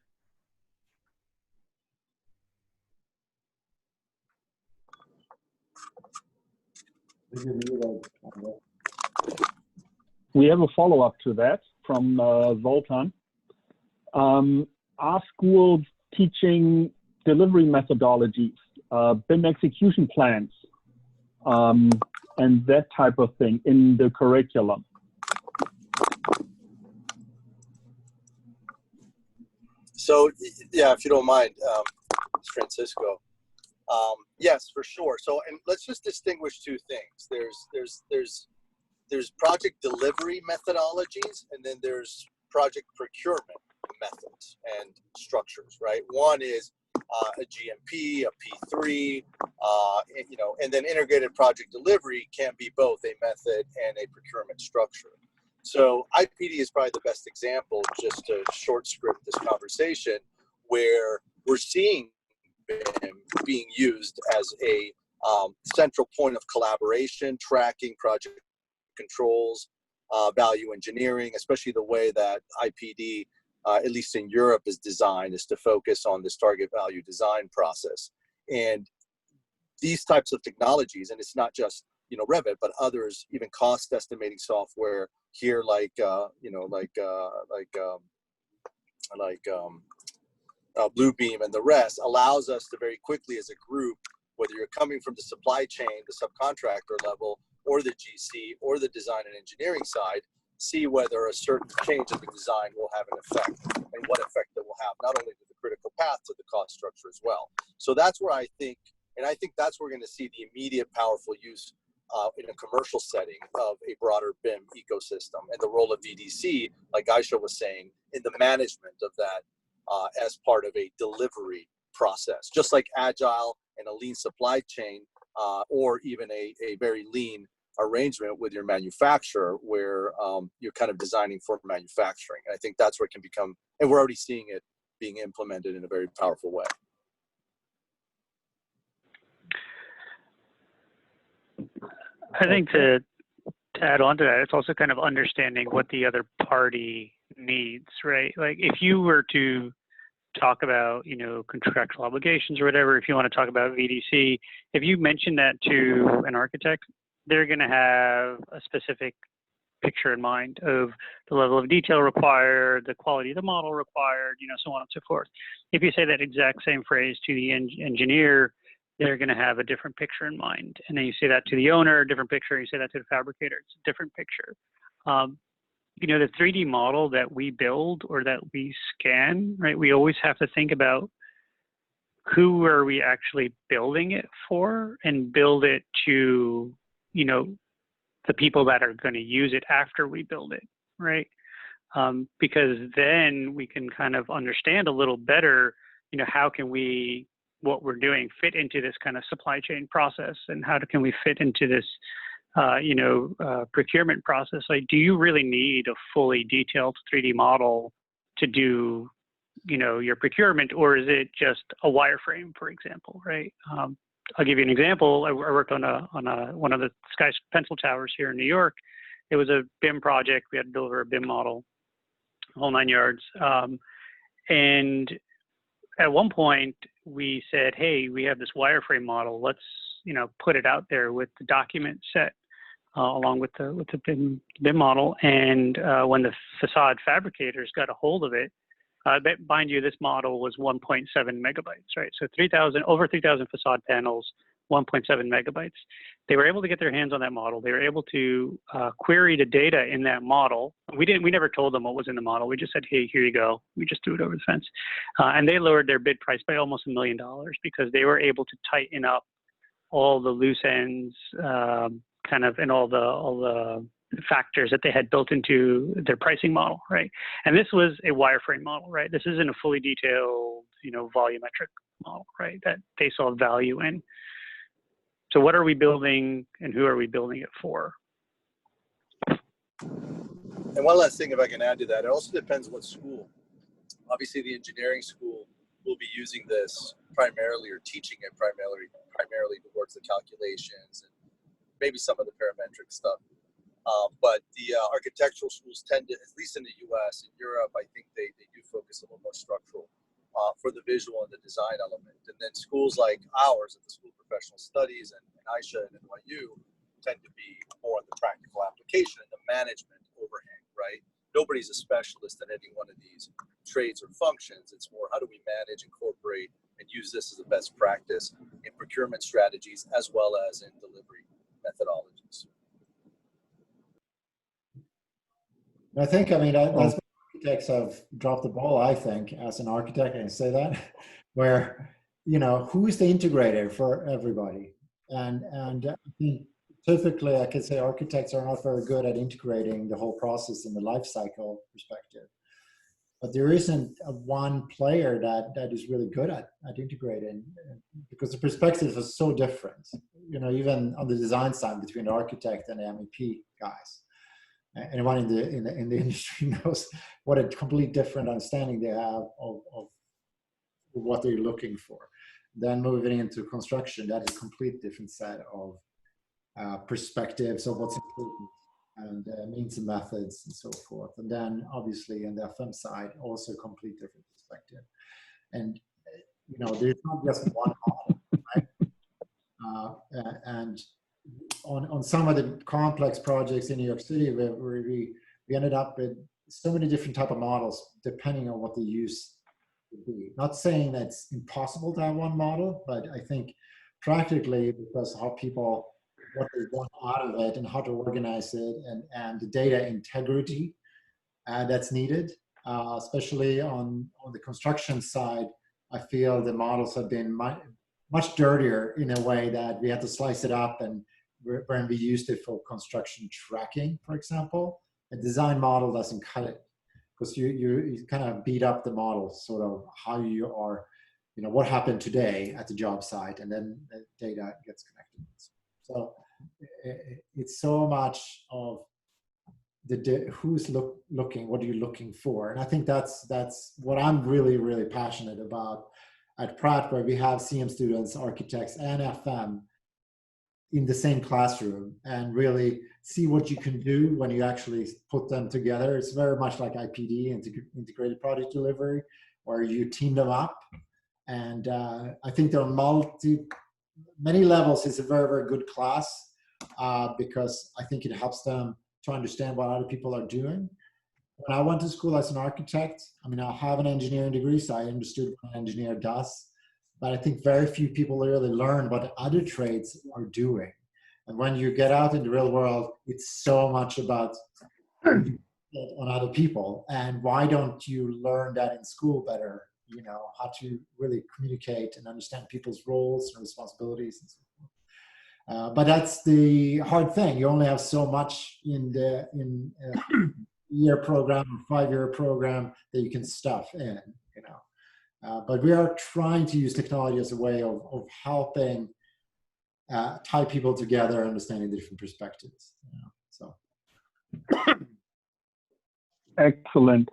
We have a follow-up to that from Zoltan. Are schools teaching delivery methodologies, BIM execution plans, and that type of thing in the curriculum? So yeah, if you don't mind, Francisco. Yes, for sure. So, and let's just distinguish two things. There's project delivery methodologies, and then there's project procurement methods and structures, right? One is a GMP, a P3, you know, and then integrated project delivery can be both a method and a procurement structure. So IPD is probably the best example, just to short script this conversation, where we're seeing BIM being used as a central point of collaboration, tracking project controls, value engineering, especially the way that IPD, at least in Europe, is designed, is to focus on this target value design process. And these types of technologies, and it's not just, you know, Revit, but others, even cost estimating software here, like Bluebeam and the rest, allows us to very quickly as a group, whether you're coming from the supply chain, the subcontractor level, or the GC, or the design and engineering side, see whether a certain change in the design will have an effect, and what effect it will have, not only to the critical path, to the cost structure as well. So that's where I think that's where we're going to see the immediate powerful use in a commercial setting of a broader BIM ecosystem, and the role of VDC, like Ayse was saying, in the management of that as part of a delivery process, just like agile and a lean supply chain, or even a very lean arrangement with your manufacturer, where you're kind of designing for manufacturing. And I think that's where it can become, and we're already seeing it being implemented in a very powerful way. I think to add on to that, it's also kind of understanding what the other party needs, right? Like if you were to talk about, you know, contractual obligations or whatever, if you want to talk about VDC, if you mention that to an architect, they're going to have a specific picture in mind of the level of detail required, the quality of the model required, you know, so on and so forth. If you say that exact same phrase to the engineer, they're going to have a different picture in mind. And then you say that to the owner, different picture. You say that to the fabricator, it's a different picture. You know, the 3D model that we build or that we scan, right? We always have to think about who are we actually building it for, and build it to, you know, the people that are going to use it after we build it, right? Because then we can kind of understand a little better, you know, how can we, what we're doing, fit into this kind of supply chain process, and how can we fit into this, you know, procurement process. Like, do you really need a fully detailed 3D model to do, you know, your procurement, or is it just a wireframe, for example, right? I'll give you an example. I worked on one of the Sky Pencil Towers here in New York. It was a BIM project. We had to deliver a BIM model, whole 9 yards. And at one point we said, hey, we have this wireframe model. Let's, you know, put it out there with the document set along with the BIM model. And when the facade fabricators got a hold of it, mind you, this model was 1.7 megabytes, right? So over 3,000 facade panels, 1.7 megabytes. They were able to get their hands on that model. They were able to query the data in that model. We never told them what was in the model. We just said, hey, here you go. We just threw it over the fence. And they lowered their bid price by almost $1 million because they were able to tighten up all the loose ends, kind of, and all the factors that they had built into their pricing model, right? And this was a wireframe model, right? This isn't a fully detailed, you know, volumetric model, right? That they saw value in. So what are we building, and who are we building it for? And one last thing, if I can add to that, it also depends what school. Obviously, the engineering school will be using this primarily, or teaching it primarily towards the calculations and maybe some of the parametric stuff. But the architectural schools tend to, at least in the US and Europe, I think they do focus a little more structural for the visual and the design element. And then schools like ours at the School of Professional Studies and Ayse and NYU tend to be more on the practical application and the management overhang, right? Nobody's a specialist in any one of these trades or functions. It's more, how do we manage, incorporate, and use this as a best practice in procurement strategies as well as in delivery methodologies. I think, I mean, that's architects have dropped the ball, I think, as an architect, I can say that, where, you know, who is the integrator for everybody? And I think typically I could say architects are not very good at integrating the whole process in the life cycle perspective. But there isn't one player that is really good at integrating, because the perspectives are so different, you know, even on the design side between the architect and the MEP guys. Anyone in the industry knows what a completely different understanding they have of what they're looking for. Then moving into construction, that is a complete different set of perspectives of what's important, and means and methods and so forth. And then obviously in the FM side, also a complete different perspective. And, you know, there's not just one model, right? And on some of the complex projects in New York City, where we ended up with so many different type of models, depending on what the use would be. Not saying that it's impossible to have one model, but I think practically, because how people, what they want out of it and how to organize it, and the data integrity that's needed, especially on the construction side. I feel the models have been much dirtier in a way that we had to slice it up, and when we used it for construction tracking, for example, a design model doesn't cut it, because you kind of beat up the model, sort of how you are, you know, what happened today at the job site, and then the data gets connected. So it's so much of who's looking, what are you looking for? And I think that's what I'm really, really passionate about at Pratt, where we have CM students, architects, and FM in the same classroom, and really see what you can do when you actually put them together. It's very much like IPD, integrated project delivery, where you team them up. And I think there are many levels. It's a very, very good class, because I think it helps them to understand what other people are doing. When I went to school as an architect, I mean, I have an engineering degree, so I understood what an engineer does. But I think very few people really learn what other trades are doing. And when you get out in the real world, it's so much about on other people. And why don't you learn that in school better? You know, how to really communicate and understand people's roles and responsibilities and so forth. But that's the hard thing. You only have so much in a year program, 5-year program that you can stuff in, you know. But we are trying to use technology as a way of helping tie people together, understanding the different perspectives. You know, so. Excellent.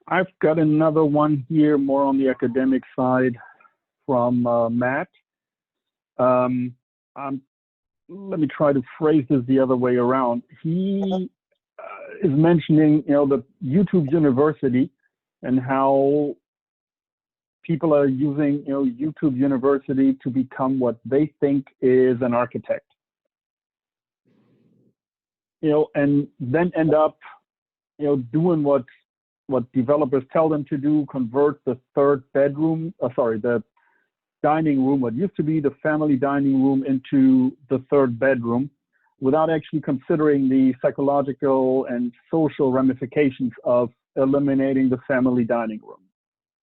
I've got another one here, more on the academic side, from Matt. Let me try to phrase this the other way around. He is mentioning, you know, the YouTube University, and how people are using, you know, YouTube University to become what they think is an architect. You know, and then end up, you know, doing what developers tell them to do, convert the the dining room, what used to be the family dining room, into the third bedroom, without actually considering the psychological and social ramifications of eliminating the family dining room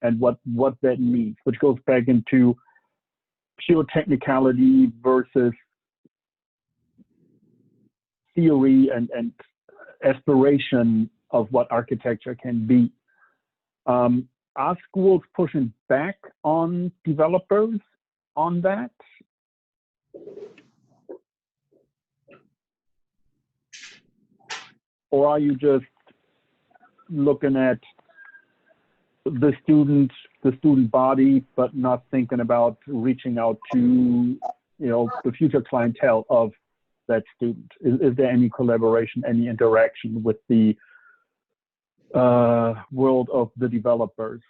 and what that means, which goes back into pure technicality versus theory and aspiration of what architecture can be. Are schools pushing back on developers on that? Or are you just looking at the student body, but not thinking about reaching out to, you know, the future clientele of that student? Is there any collaboration, any interaction with the world of the developers?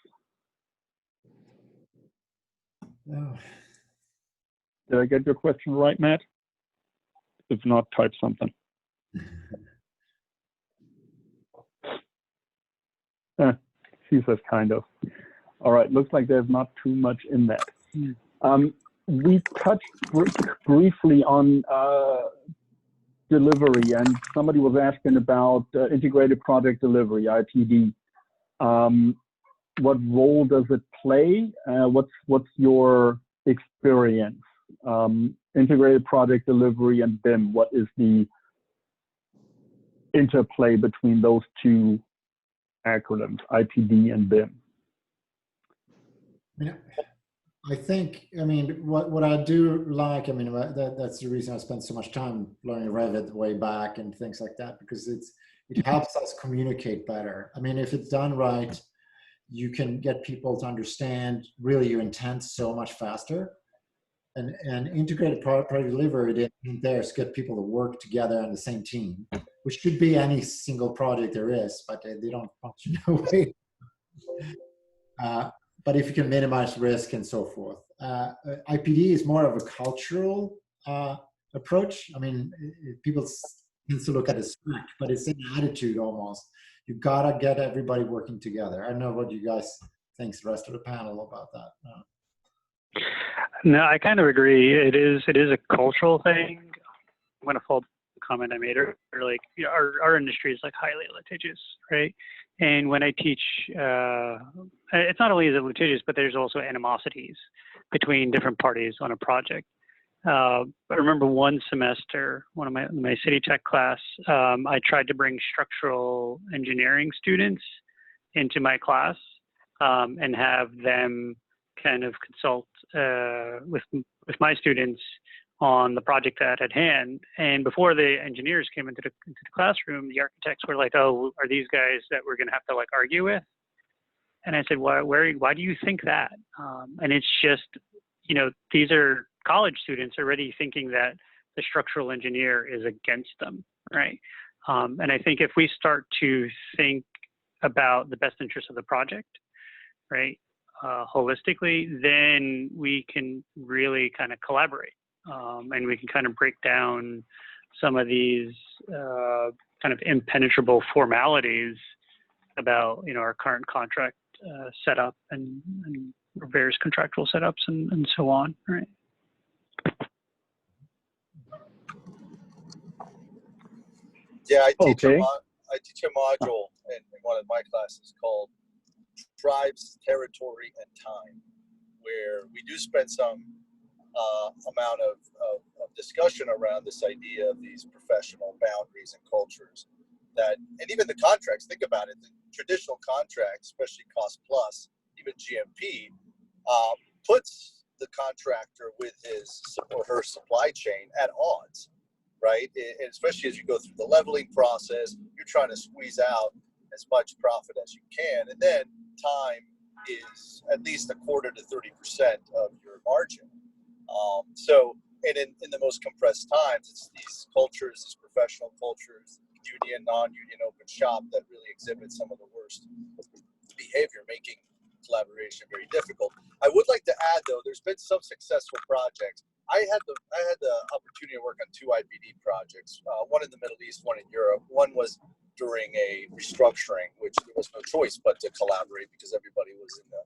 Oh. Did I get your question right, Matt? If not, type something. She says kind of. All right, looks like there's not too much in that. We touched briefly on delivery, and somebody was asking about integrated project delivery, IPD. What role does it play? What's your experience? Integrated project delivery and BIM, what is the interplay between those two acronyms, IPD and BIM? I think, what I do like, that's the reason I spent so much time learning Revit way back and things like that, because it helps us communicate better. If it's done right, you can get people to understand really your intent so much faster. And integrated project delivery there is get people to work together on the same team, which should be any single project there is, but they don't function that way. But if you can minimize risk and so forth. IPD is more of a cultural approach. People tend to look at a spec, but it's an attitude almost. You gotta get everybody working together. I don't know what you guys think, the rest of the panel, about that. No, I kind of agree. It is a cultural thing. I'm going to follow the comment I made earlier. Like, our industry is like highly litigious, right? And when I teach, it's not only is it litigious, but there's also animosities between different parties on a project. I remember one semester, one of my city tech class, I tried to bring structural engineering students into my class and have them kind of consult with my students on the project at hand. And before the engineers came into the classroom, the architects were like, "Oh, are these guys that we're going to have to like argue with?" And I said, "Why do you think that?" And it's just, these are college students already thinking that the structural engineer is against them, right? And I think if we start to think about the best interest of the project, right, holistically, then we can really kind of collaborate, and we can kind of break down some of these kind of impenetrable formalities about our current contract setup and various contractual setups and so on, right? Yeah, I teach Okay. a module in one of my classes called Tribes, Territory, and Time, where we do spend some amount of discussion around this idea of these professional boundaries and cultures and even the contracts. Think about it, the traditional contracts, especially cost plus, even GMP, puts the contractor with his or her supply chain at odds, right? And especially as you go through the leveling process, you're trying to squeeze out as much profit as you can. And then time is at least a quarter to 30% of your margin. And in the most compressed times, it's these cultures, these professional cultures, union, non-union, open shop, that really exhibit some of the worst behavior, making collaboration very difficult. I would like to add, though, there's been some successful projects. I had the opportunity to work on 2 IPD projects, one in the Middle East, one in Europe. One was during a restructuring, which there was no choice but to collaborate because everybody was in the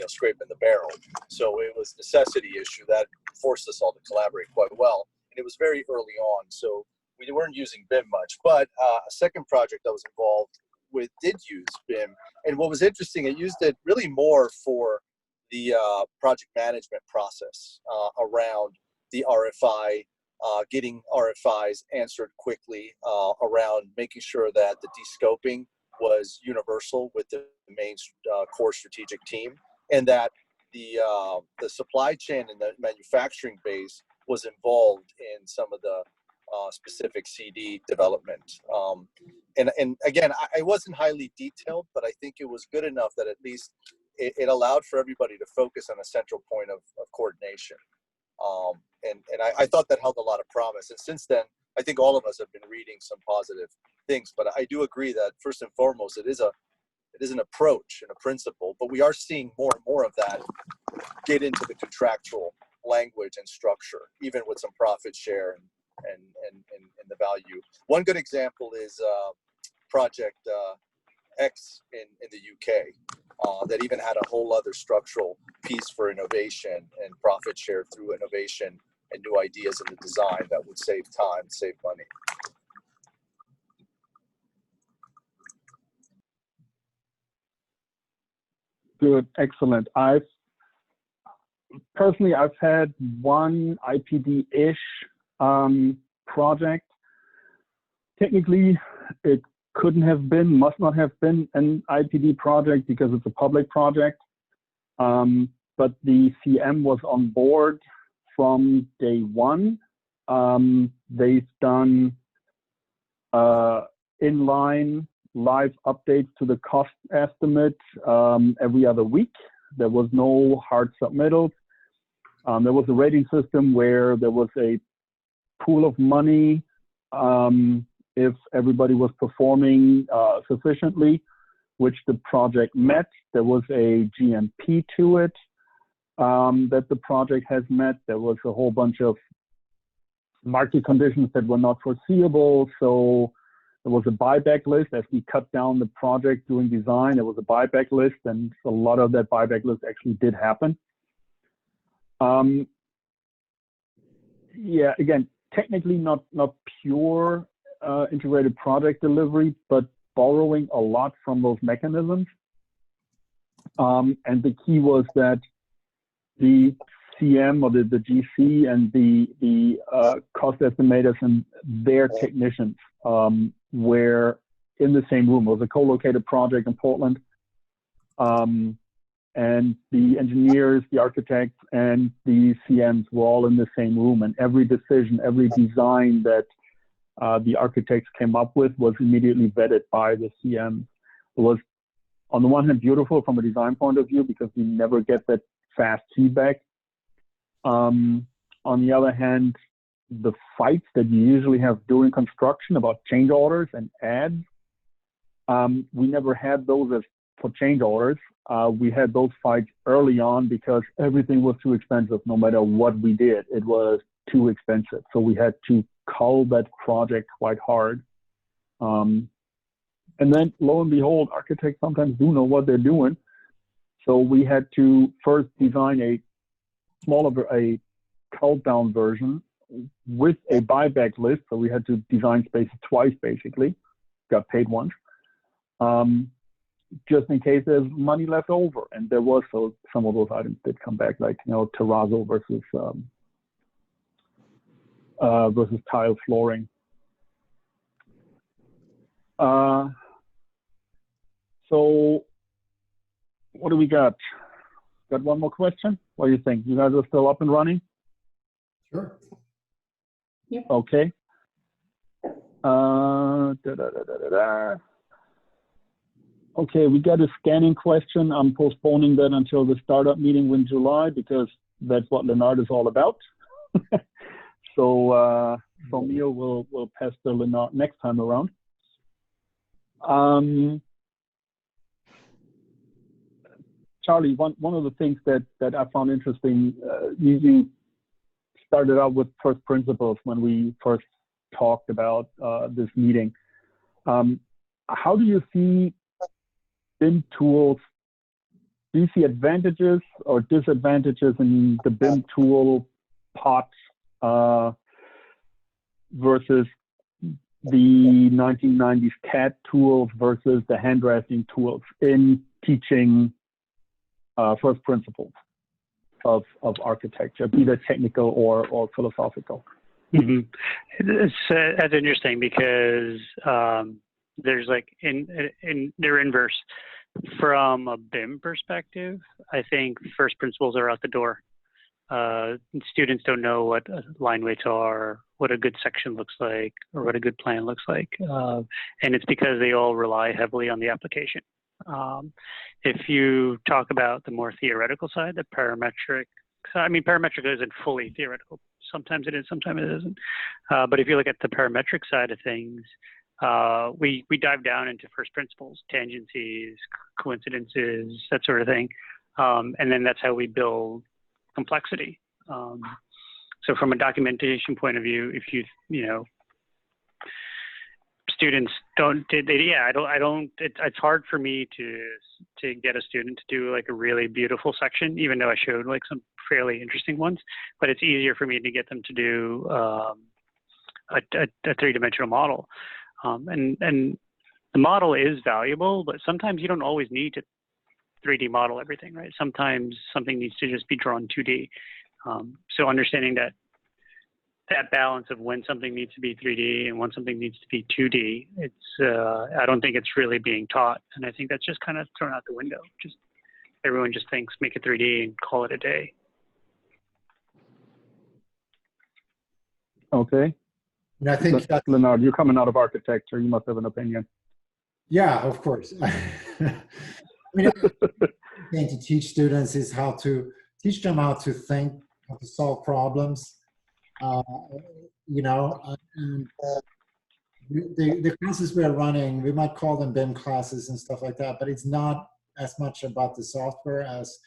scraping the barrel. So it was a necessity issue that forced us all to collaborate quite well. And it was very early on, so we weren't using BIM much. But a second project I was involved with did use BIM. And what was interesting, it used it really more for the project management process around the RFI, getting RFIs answered quickly, around making sure that the descoping was universal with the main core strategic team, and that the supply chain and the manufacturing base was involved in some of the specific CD development. And again, I wasn't highly detailed, but I think it was good enough that at least it allowed for everybody to focus on a central point of coordination. And I thought that held a lot of promise. And since then, I think all of us have been reading some positive things. But I do agree that first and foremost, it is an approach and a principle. But we are seeing more and more of that get into the contractual language and structure, even with some profit share and the value. One good example is Project X in the UK, that even had a whole other structural piece for innovation and profit share through innovation and new ideas in the design that would save time, save money. Good, excellent. Personally, I've had one IPD-ish project. Technically, it couldn't have been, must not have been an IPD project because it's a public project. But the CM was on board from day one. They've done inline live updates to the cost estimate every other week. There was no hard submittals. There was a rating system where there was a pool of money if everybody was performing sufficiently, which the project met. There was a GMP to it that the project has met. There was a whole bunch of market conditions that were not foreseeable. So there was a buyback list. As we cut down the project during design, there was a buyback list, and a lot of that buyback list actually did happen. Yeah, again, technically not pure integrated project delivery, but borrowing a lot from those mechanisms. And the key was that the CM or the GC and the cost estimators and their technicians were in the same room. It was a co-located project in Portland. And the engineers, the architects, and the CMs were all in the same room. And every decision, every design that the architects came up with was immediately vetted by the CM. It was, on the one hand, beautiful from a design point of view because we never get that fast feedback. On the other hand, the fights that you usually have during construction about change orders and ads, we never had those as for change orders. We had those fights early on because everything was too expensive. No matter what we did, it was too expensive. So we had to cull that project quite hard. And then lo and behold, architects sometimes do know what they're doing. So we had to first design a a culled down version with a buyback list. So we had to design spaces twice, basically. Got paid once. Just in case there's money left over. And there was, so some of those items did come back, like, you know, terrazzo versus tile flooring. So what do we got? Got one more question? What do you think? You guys are still up and running? Sure. Yep. Okay. Okay, we got a scanning question. I'm postponing that until the startup meeting in July because that's what Lennart is all about. So Neil will pass to Lennart next time around. Charlie, one of the things that I found interesting, you started out with first principles when we first talked about this meeting. How do you see BIM tools? Do you see advantages or disadvantages in the BIM tool pot versus the 1990s CAD tools versus the hand drafting tools in teaching first principles of architecture, be that technical or philosophical? Mm-hmm. That's interesting because there's like they're inverse. From a BIM perspective, I think first principles are out the door. Students don't know what line weights are, what a good section looks like, or what a good plan looks like. And it's because they all rely heavily on the application. If you talk about the more theoretical side, the parametric, I mean, parametric isn't fully theoretical. Sometimes it is, sometimes it isn't. But if you look at the parametric side of things, we dive down into first principles, tangencies, coincidences, that sort of thing. And then that's how we build complexity. So from a documentation point of view, if you know, students it's hard for me to get a student to do like a really beautiful section, even though I showed like some fairly interesting ones, but it's easier for me to get them to do a three-dimensional model. And the model is valuable, but sometimes you don't always need to 3D model everything, right? Sometimes something needs to just be drawn 2D. So understanding that balance of when something needs to be 3D and when something needs to be 2D, I don't think it's really being taught. And I think that's just kind of thrown out the window. Just everyone just thinks make it 3D and call it a day. Okay. And I think that, Lennart, you're coming out of architecture. You must have an opinion. yeah, of course. I mean, the thing to teach students is how to teach them how to think, how to solve problems. You know, and the classes we're running, we might call them BIM classes and stuff like that, but it's not as much about the software as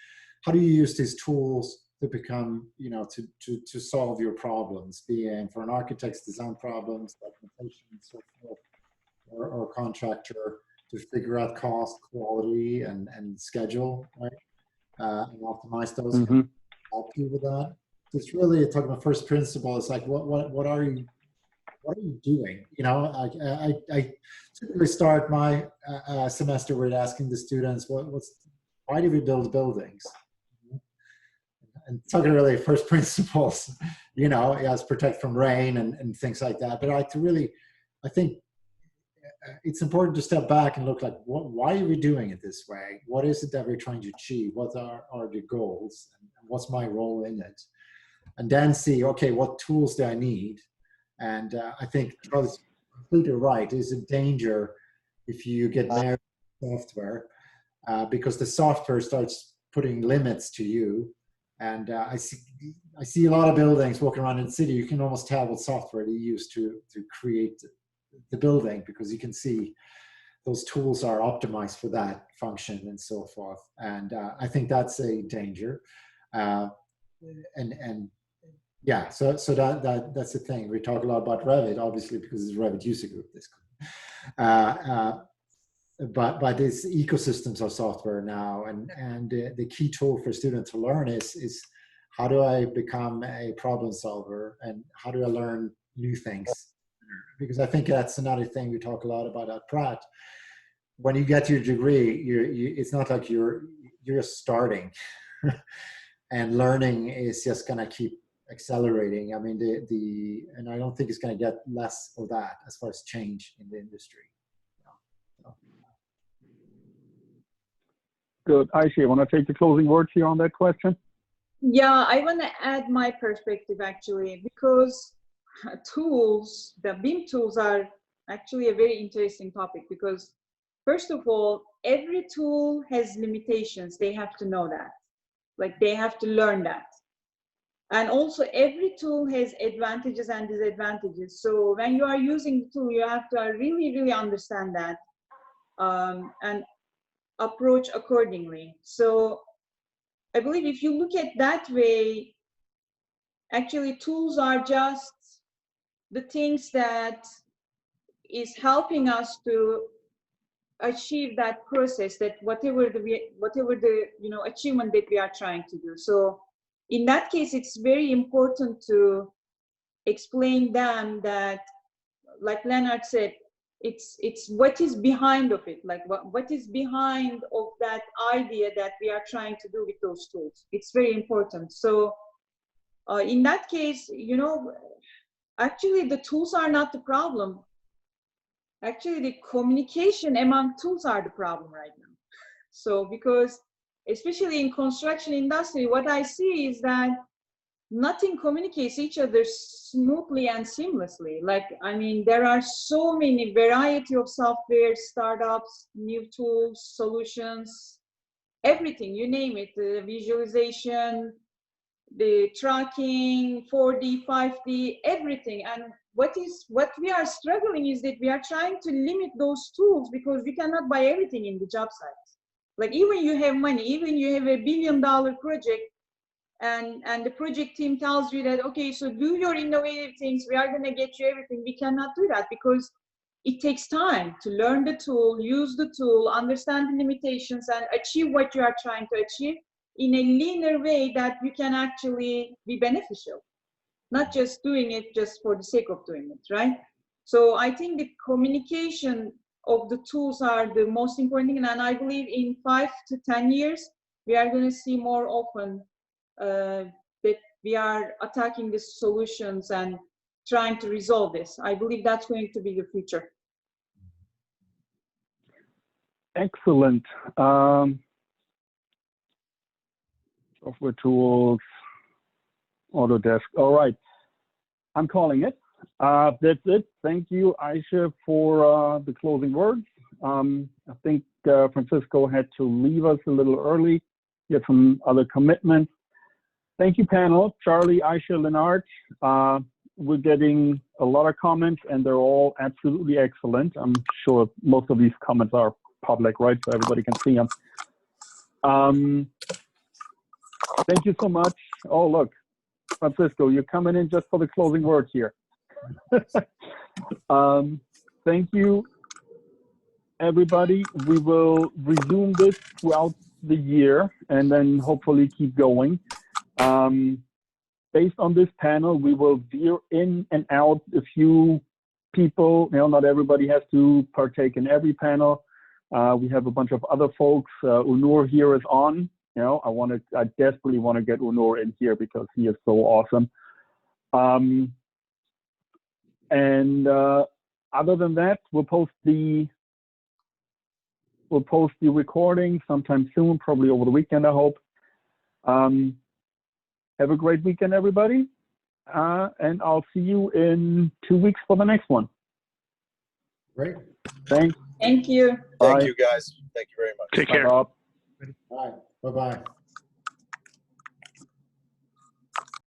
how do you use these tools to become, you know, to solve your problems, be it for an architect's design problems, documentation, and so forth, or contractor to figure out cost, quality, and schedule, right? And optimize those. Mm-hmm. Help you with that. It's really talking about first principle. It's like what are you doing? You know, I typically start my semester with asking the students why do we build buildings? And talking really first principles, you know, as protect from rain and things like that. But I think it's important to step back and look like, why are we doing it this way? What is it that we're trying to achieve? What are the goals? And what's my role in it? And then see, okay, what tools do I need? And I think Charlie's completely right. There's a danger if you get married to software because the software starts putting limits to you. And I see a lot of buildings walking around in the city. You can almost tell what software they use to create the building because you can see those tools are optimized for that function and so forth. And I think that's a danger. And yeah, so that's the thing. We talk a lot about Revit, obviously, because it's a Revit user group. But these ecosystems of software now, and the key tool for students to learn is how do I become a problem solver and how do I learn new things? Because I think that's another thing we talk a lot about at Pratt. When you get your degree, it's not like you're starting, and learning is just gonna keep accelerating. I mean, and I don't think it's gonna get less of that as far as change in the industry. Good. Ayse, you want to take the closing words here on that question? Yeah, I want to add my perspective actually, because tools, the BIM tools are actually a very interesting topic because first of all, every tool has limitations. They have to know that. Like they have to learn that. And also every tool has advantages and disadvantages. So when you are using the tool, you have to really, really understand that and approach accordingly. So I believe if you look at that way, actually tools are just the things that is helping us to achieve that process, that whatever the achievement that we are trying to do. So in that case, it's very important to explain them that, like Lennart said, it's what is behind of it, like what is behind of that idea that we are trying to do with those tools. It's very important. So in that case, you know, actually the tools are not the problem. Actually, the communication among tools are the problem right now. So because especially in construction industry, what I see is that nothing communicates each other smoothly and seamlessly. Like, I mean, there are so many variety of software, startups, new tools, solutions, everything, you name it, the visualization, the tracking, 4D, 5D, everything. And what we are struggling is that we are trying to limit those tools because we cannot buy everything in the job site. Like even you have money, even you have $1 billion project, and the project team tells you that, okay, so do your innovative things, we are going to get you everything. We cannot do that because it takes time to learn the tool, use the tool, understand the limitations, and achieve what you are trying to achieve in a linear way that you can actually be beneficial, not just doing it just for the sake of doing it, right? So I think the communication of the tools are the most important thing. And I believe in 5 to 10 years, we are going to see more often that we are attacking the solutions and trying to resolve this. I believe that's going to be the future. Excellent. Software tools, Autodesk. All right, I'm calling it. That's it. Thank you, Ayse, for the closing words. I think Francisco had to leave us a little early. He had some other commitments. Thank you, panel. Charlie, Ayse, Lennart. We're getting a lot of comments, and they're all absolutely excellent. I'm sure most of these comments are public, right? So everybody can see them. Thank you so much. Oh, look, Francisco, you're coming in just for the closing words here. Thank you, everybody. We will resume this throughout the year and then hopefully keep going. Based on this panel, we will veer in and out a few people. You know, not everybody has to partake in every panel. We have a bunch of other folks. Unur here is on. You know, I desperately want to get Unur in here because he is so awesome. Other than that, we'll post the recording sometime soon, probably over the weekend, I hope. Have a great weekend, everybody. And I'll see you in 2 weeks for the next one. Great. Thanks. Thank you. Thank you, guys. Thank you very much. Take care. Bye. Bye. Bye-bye.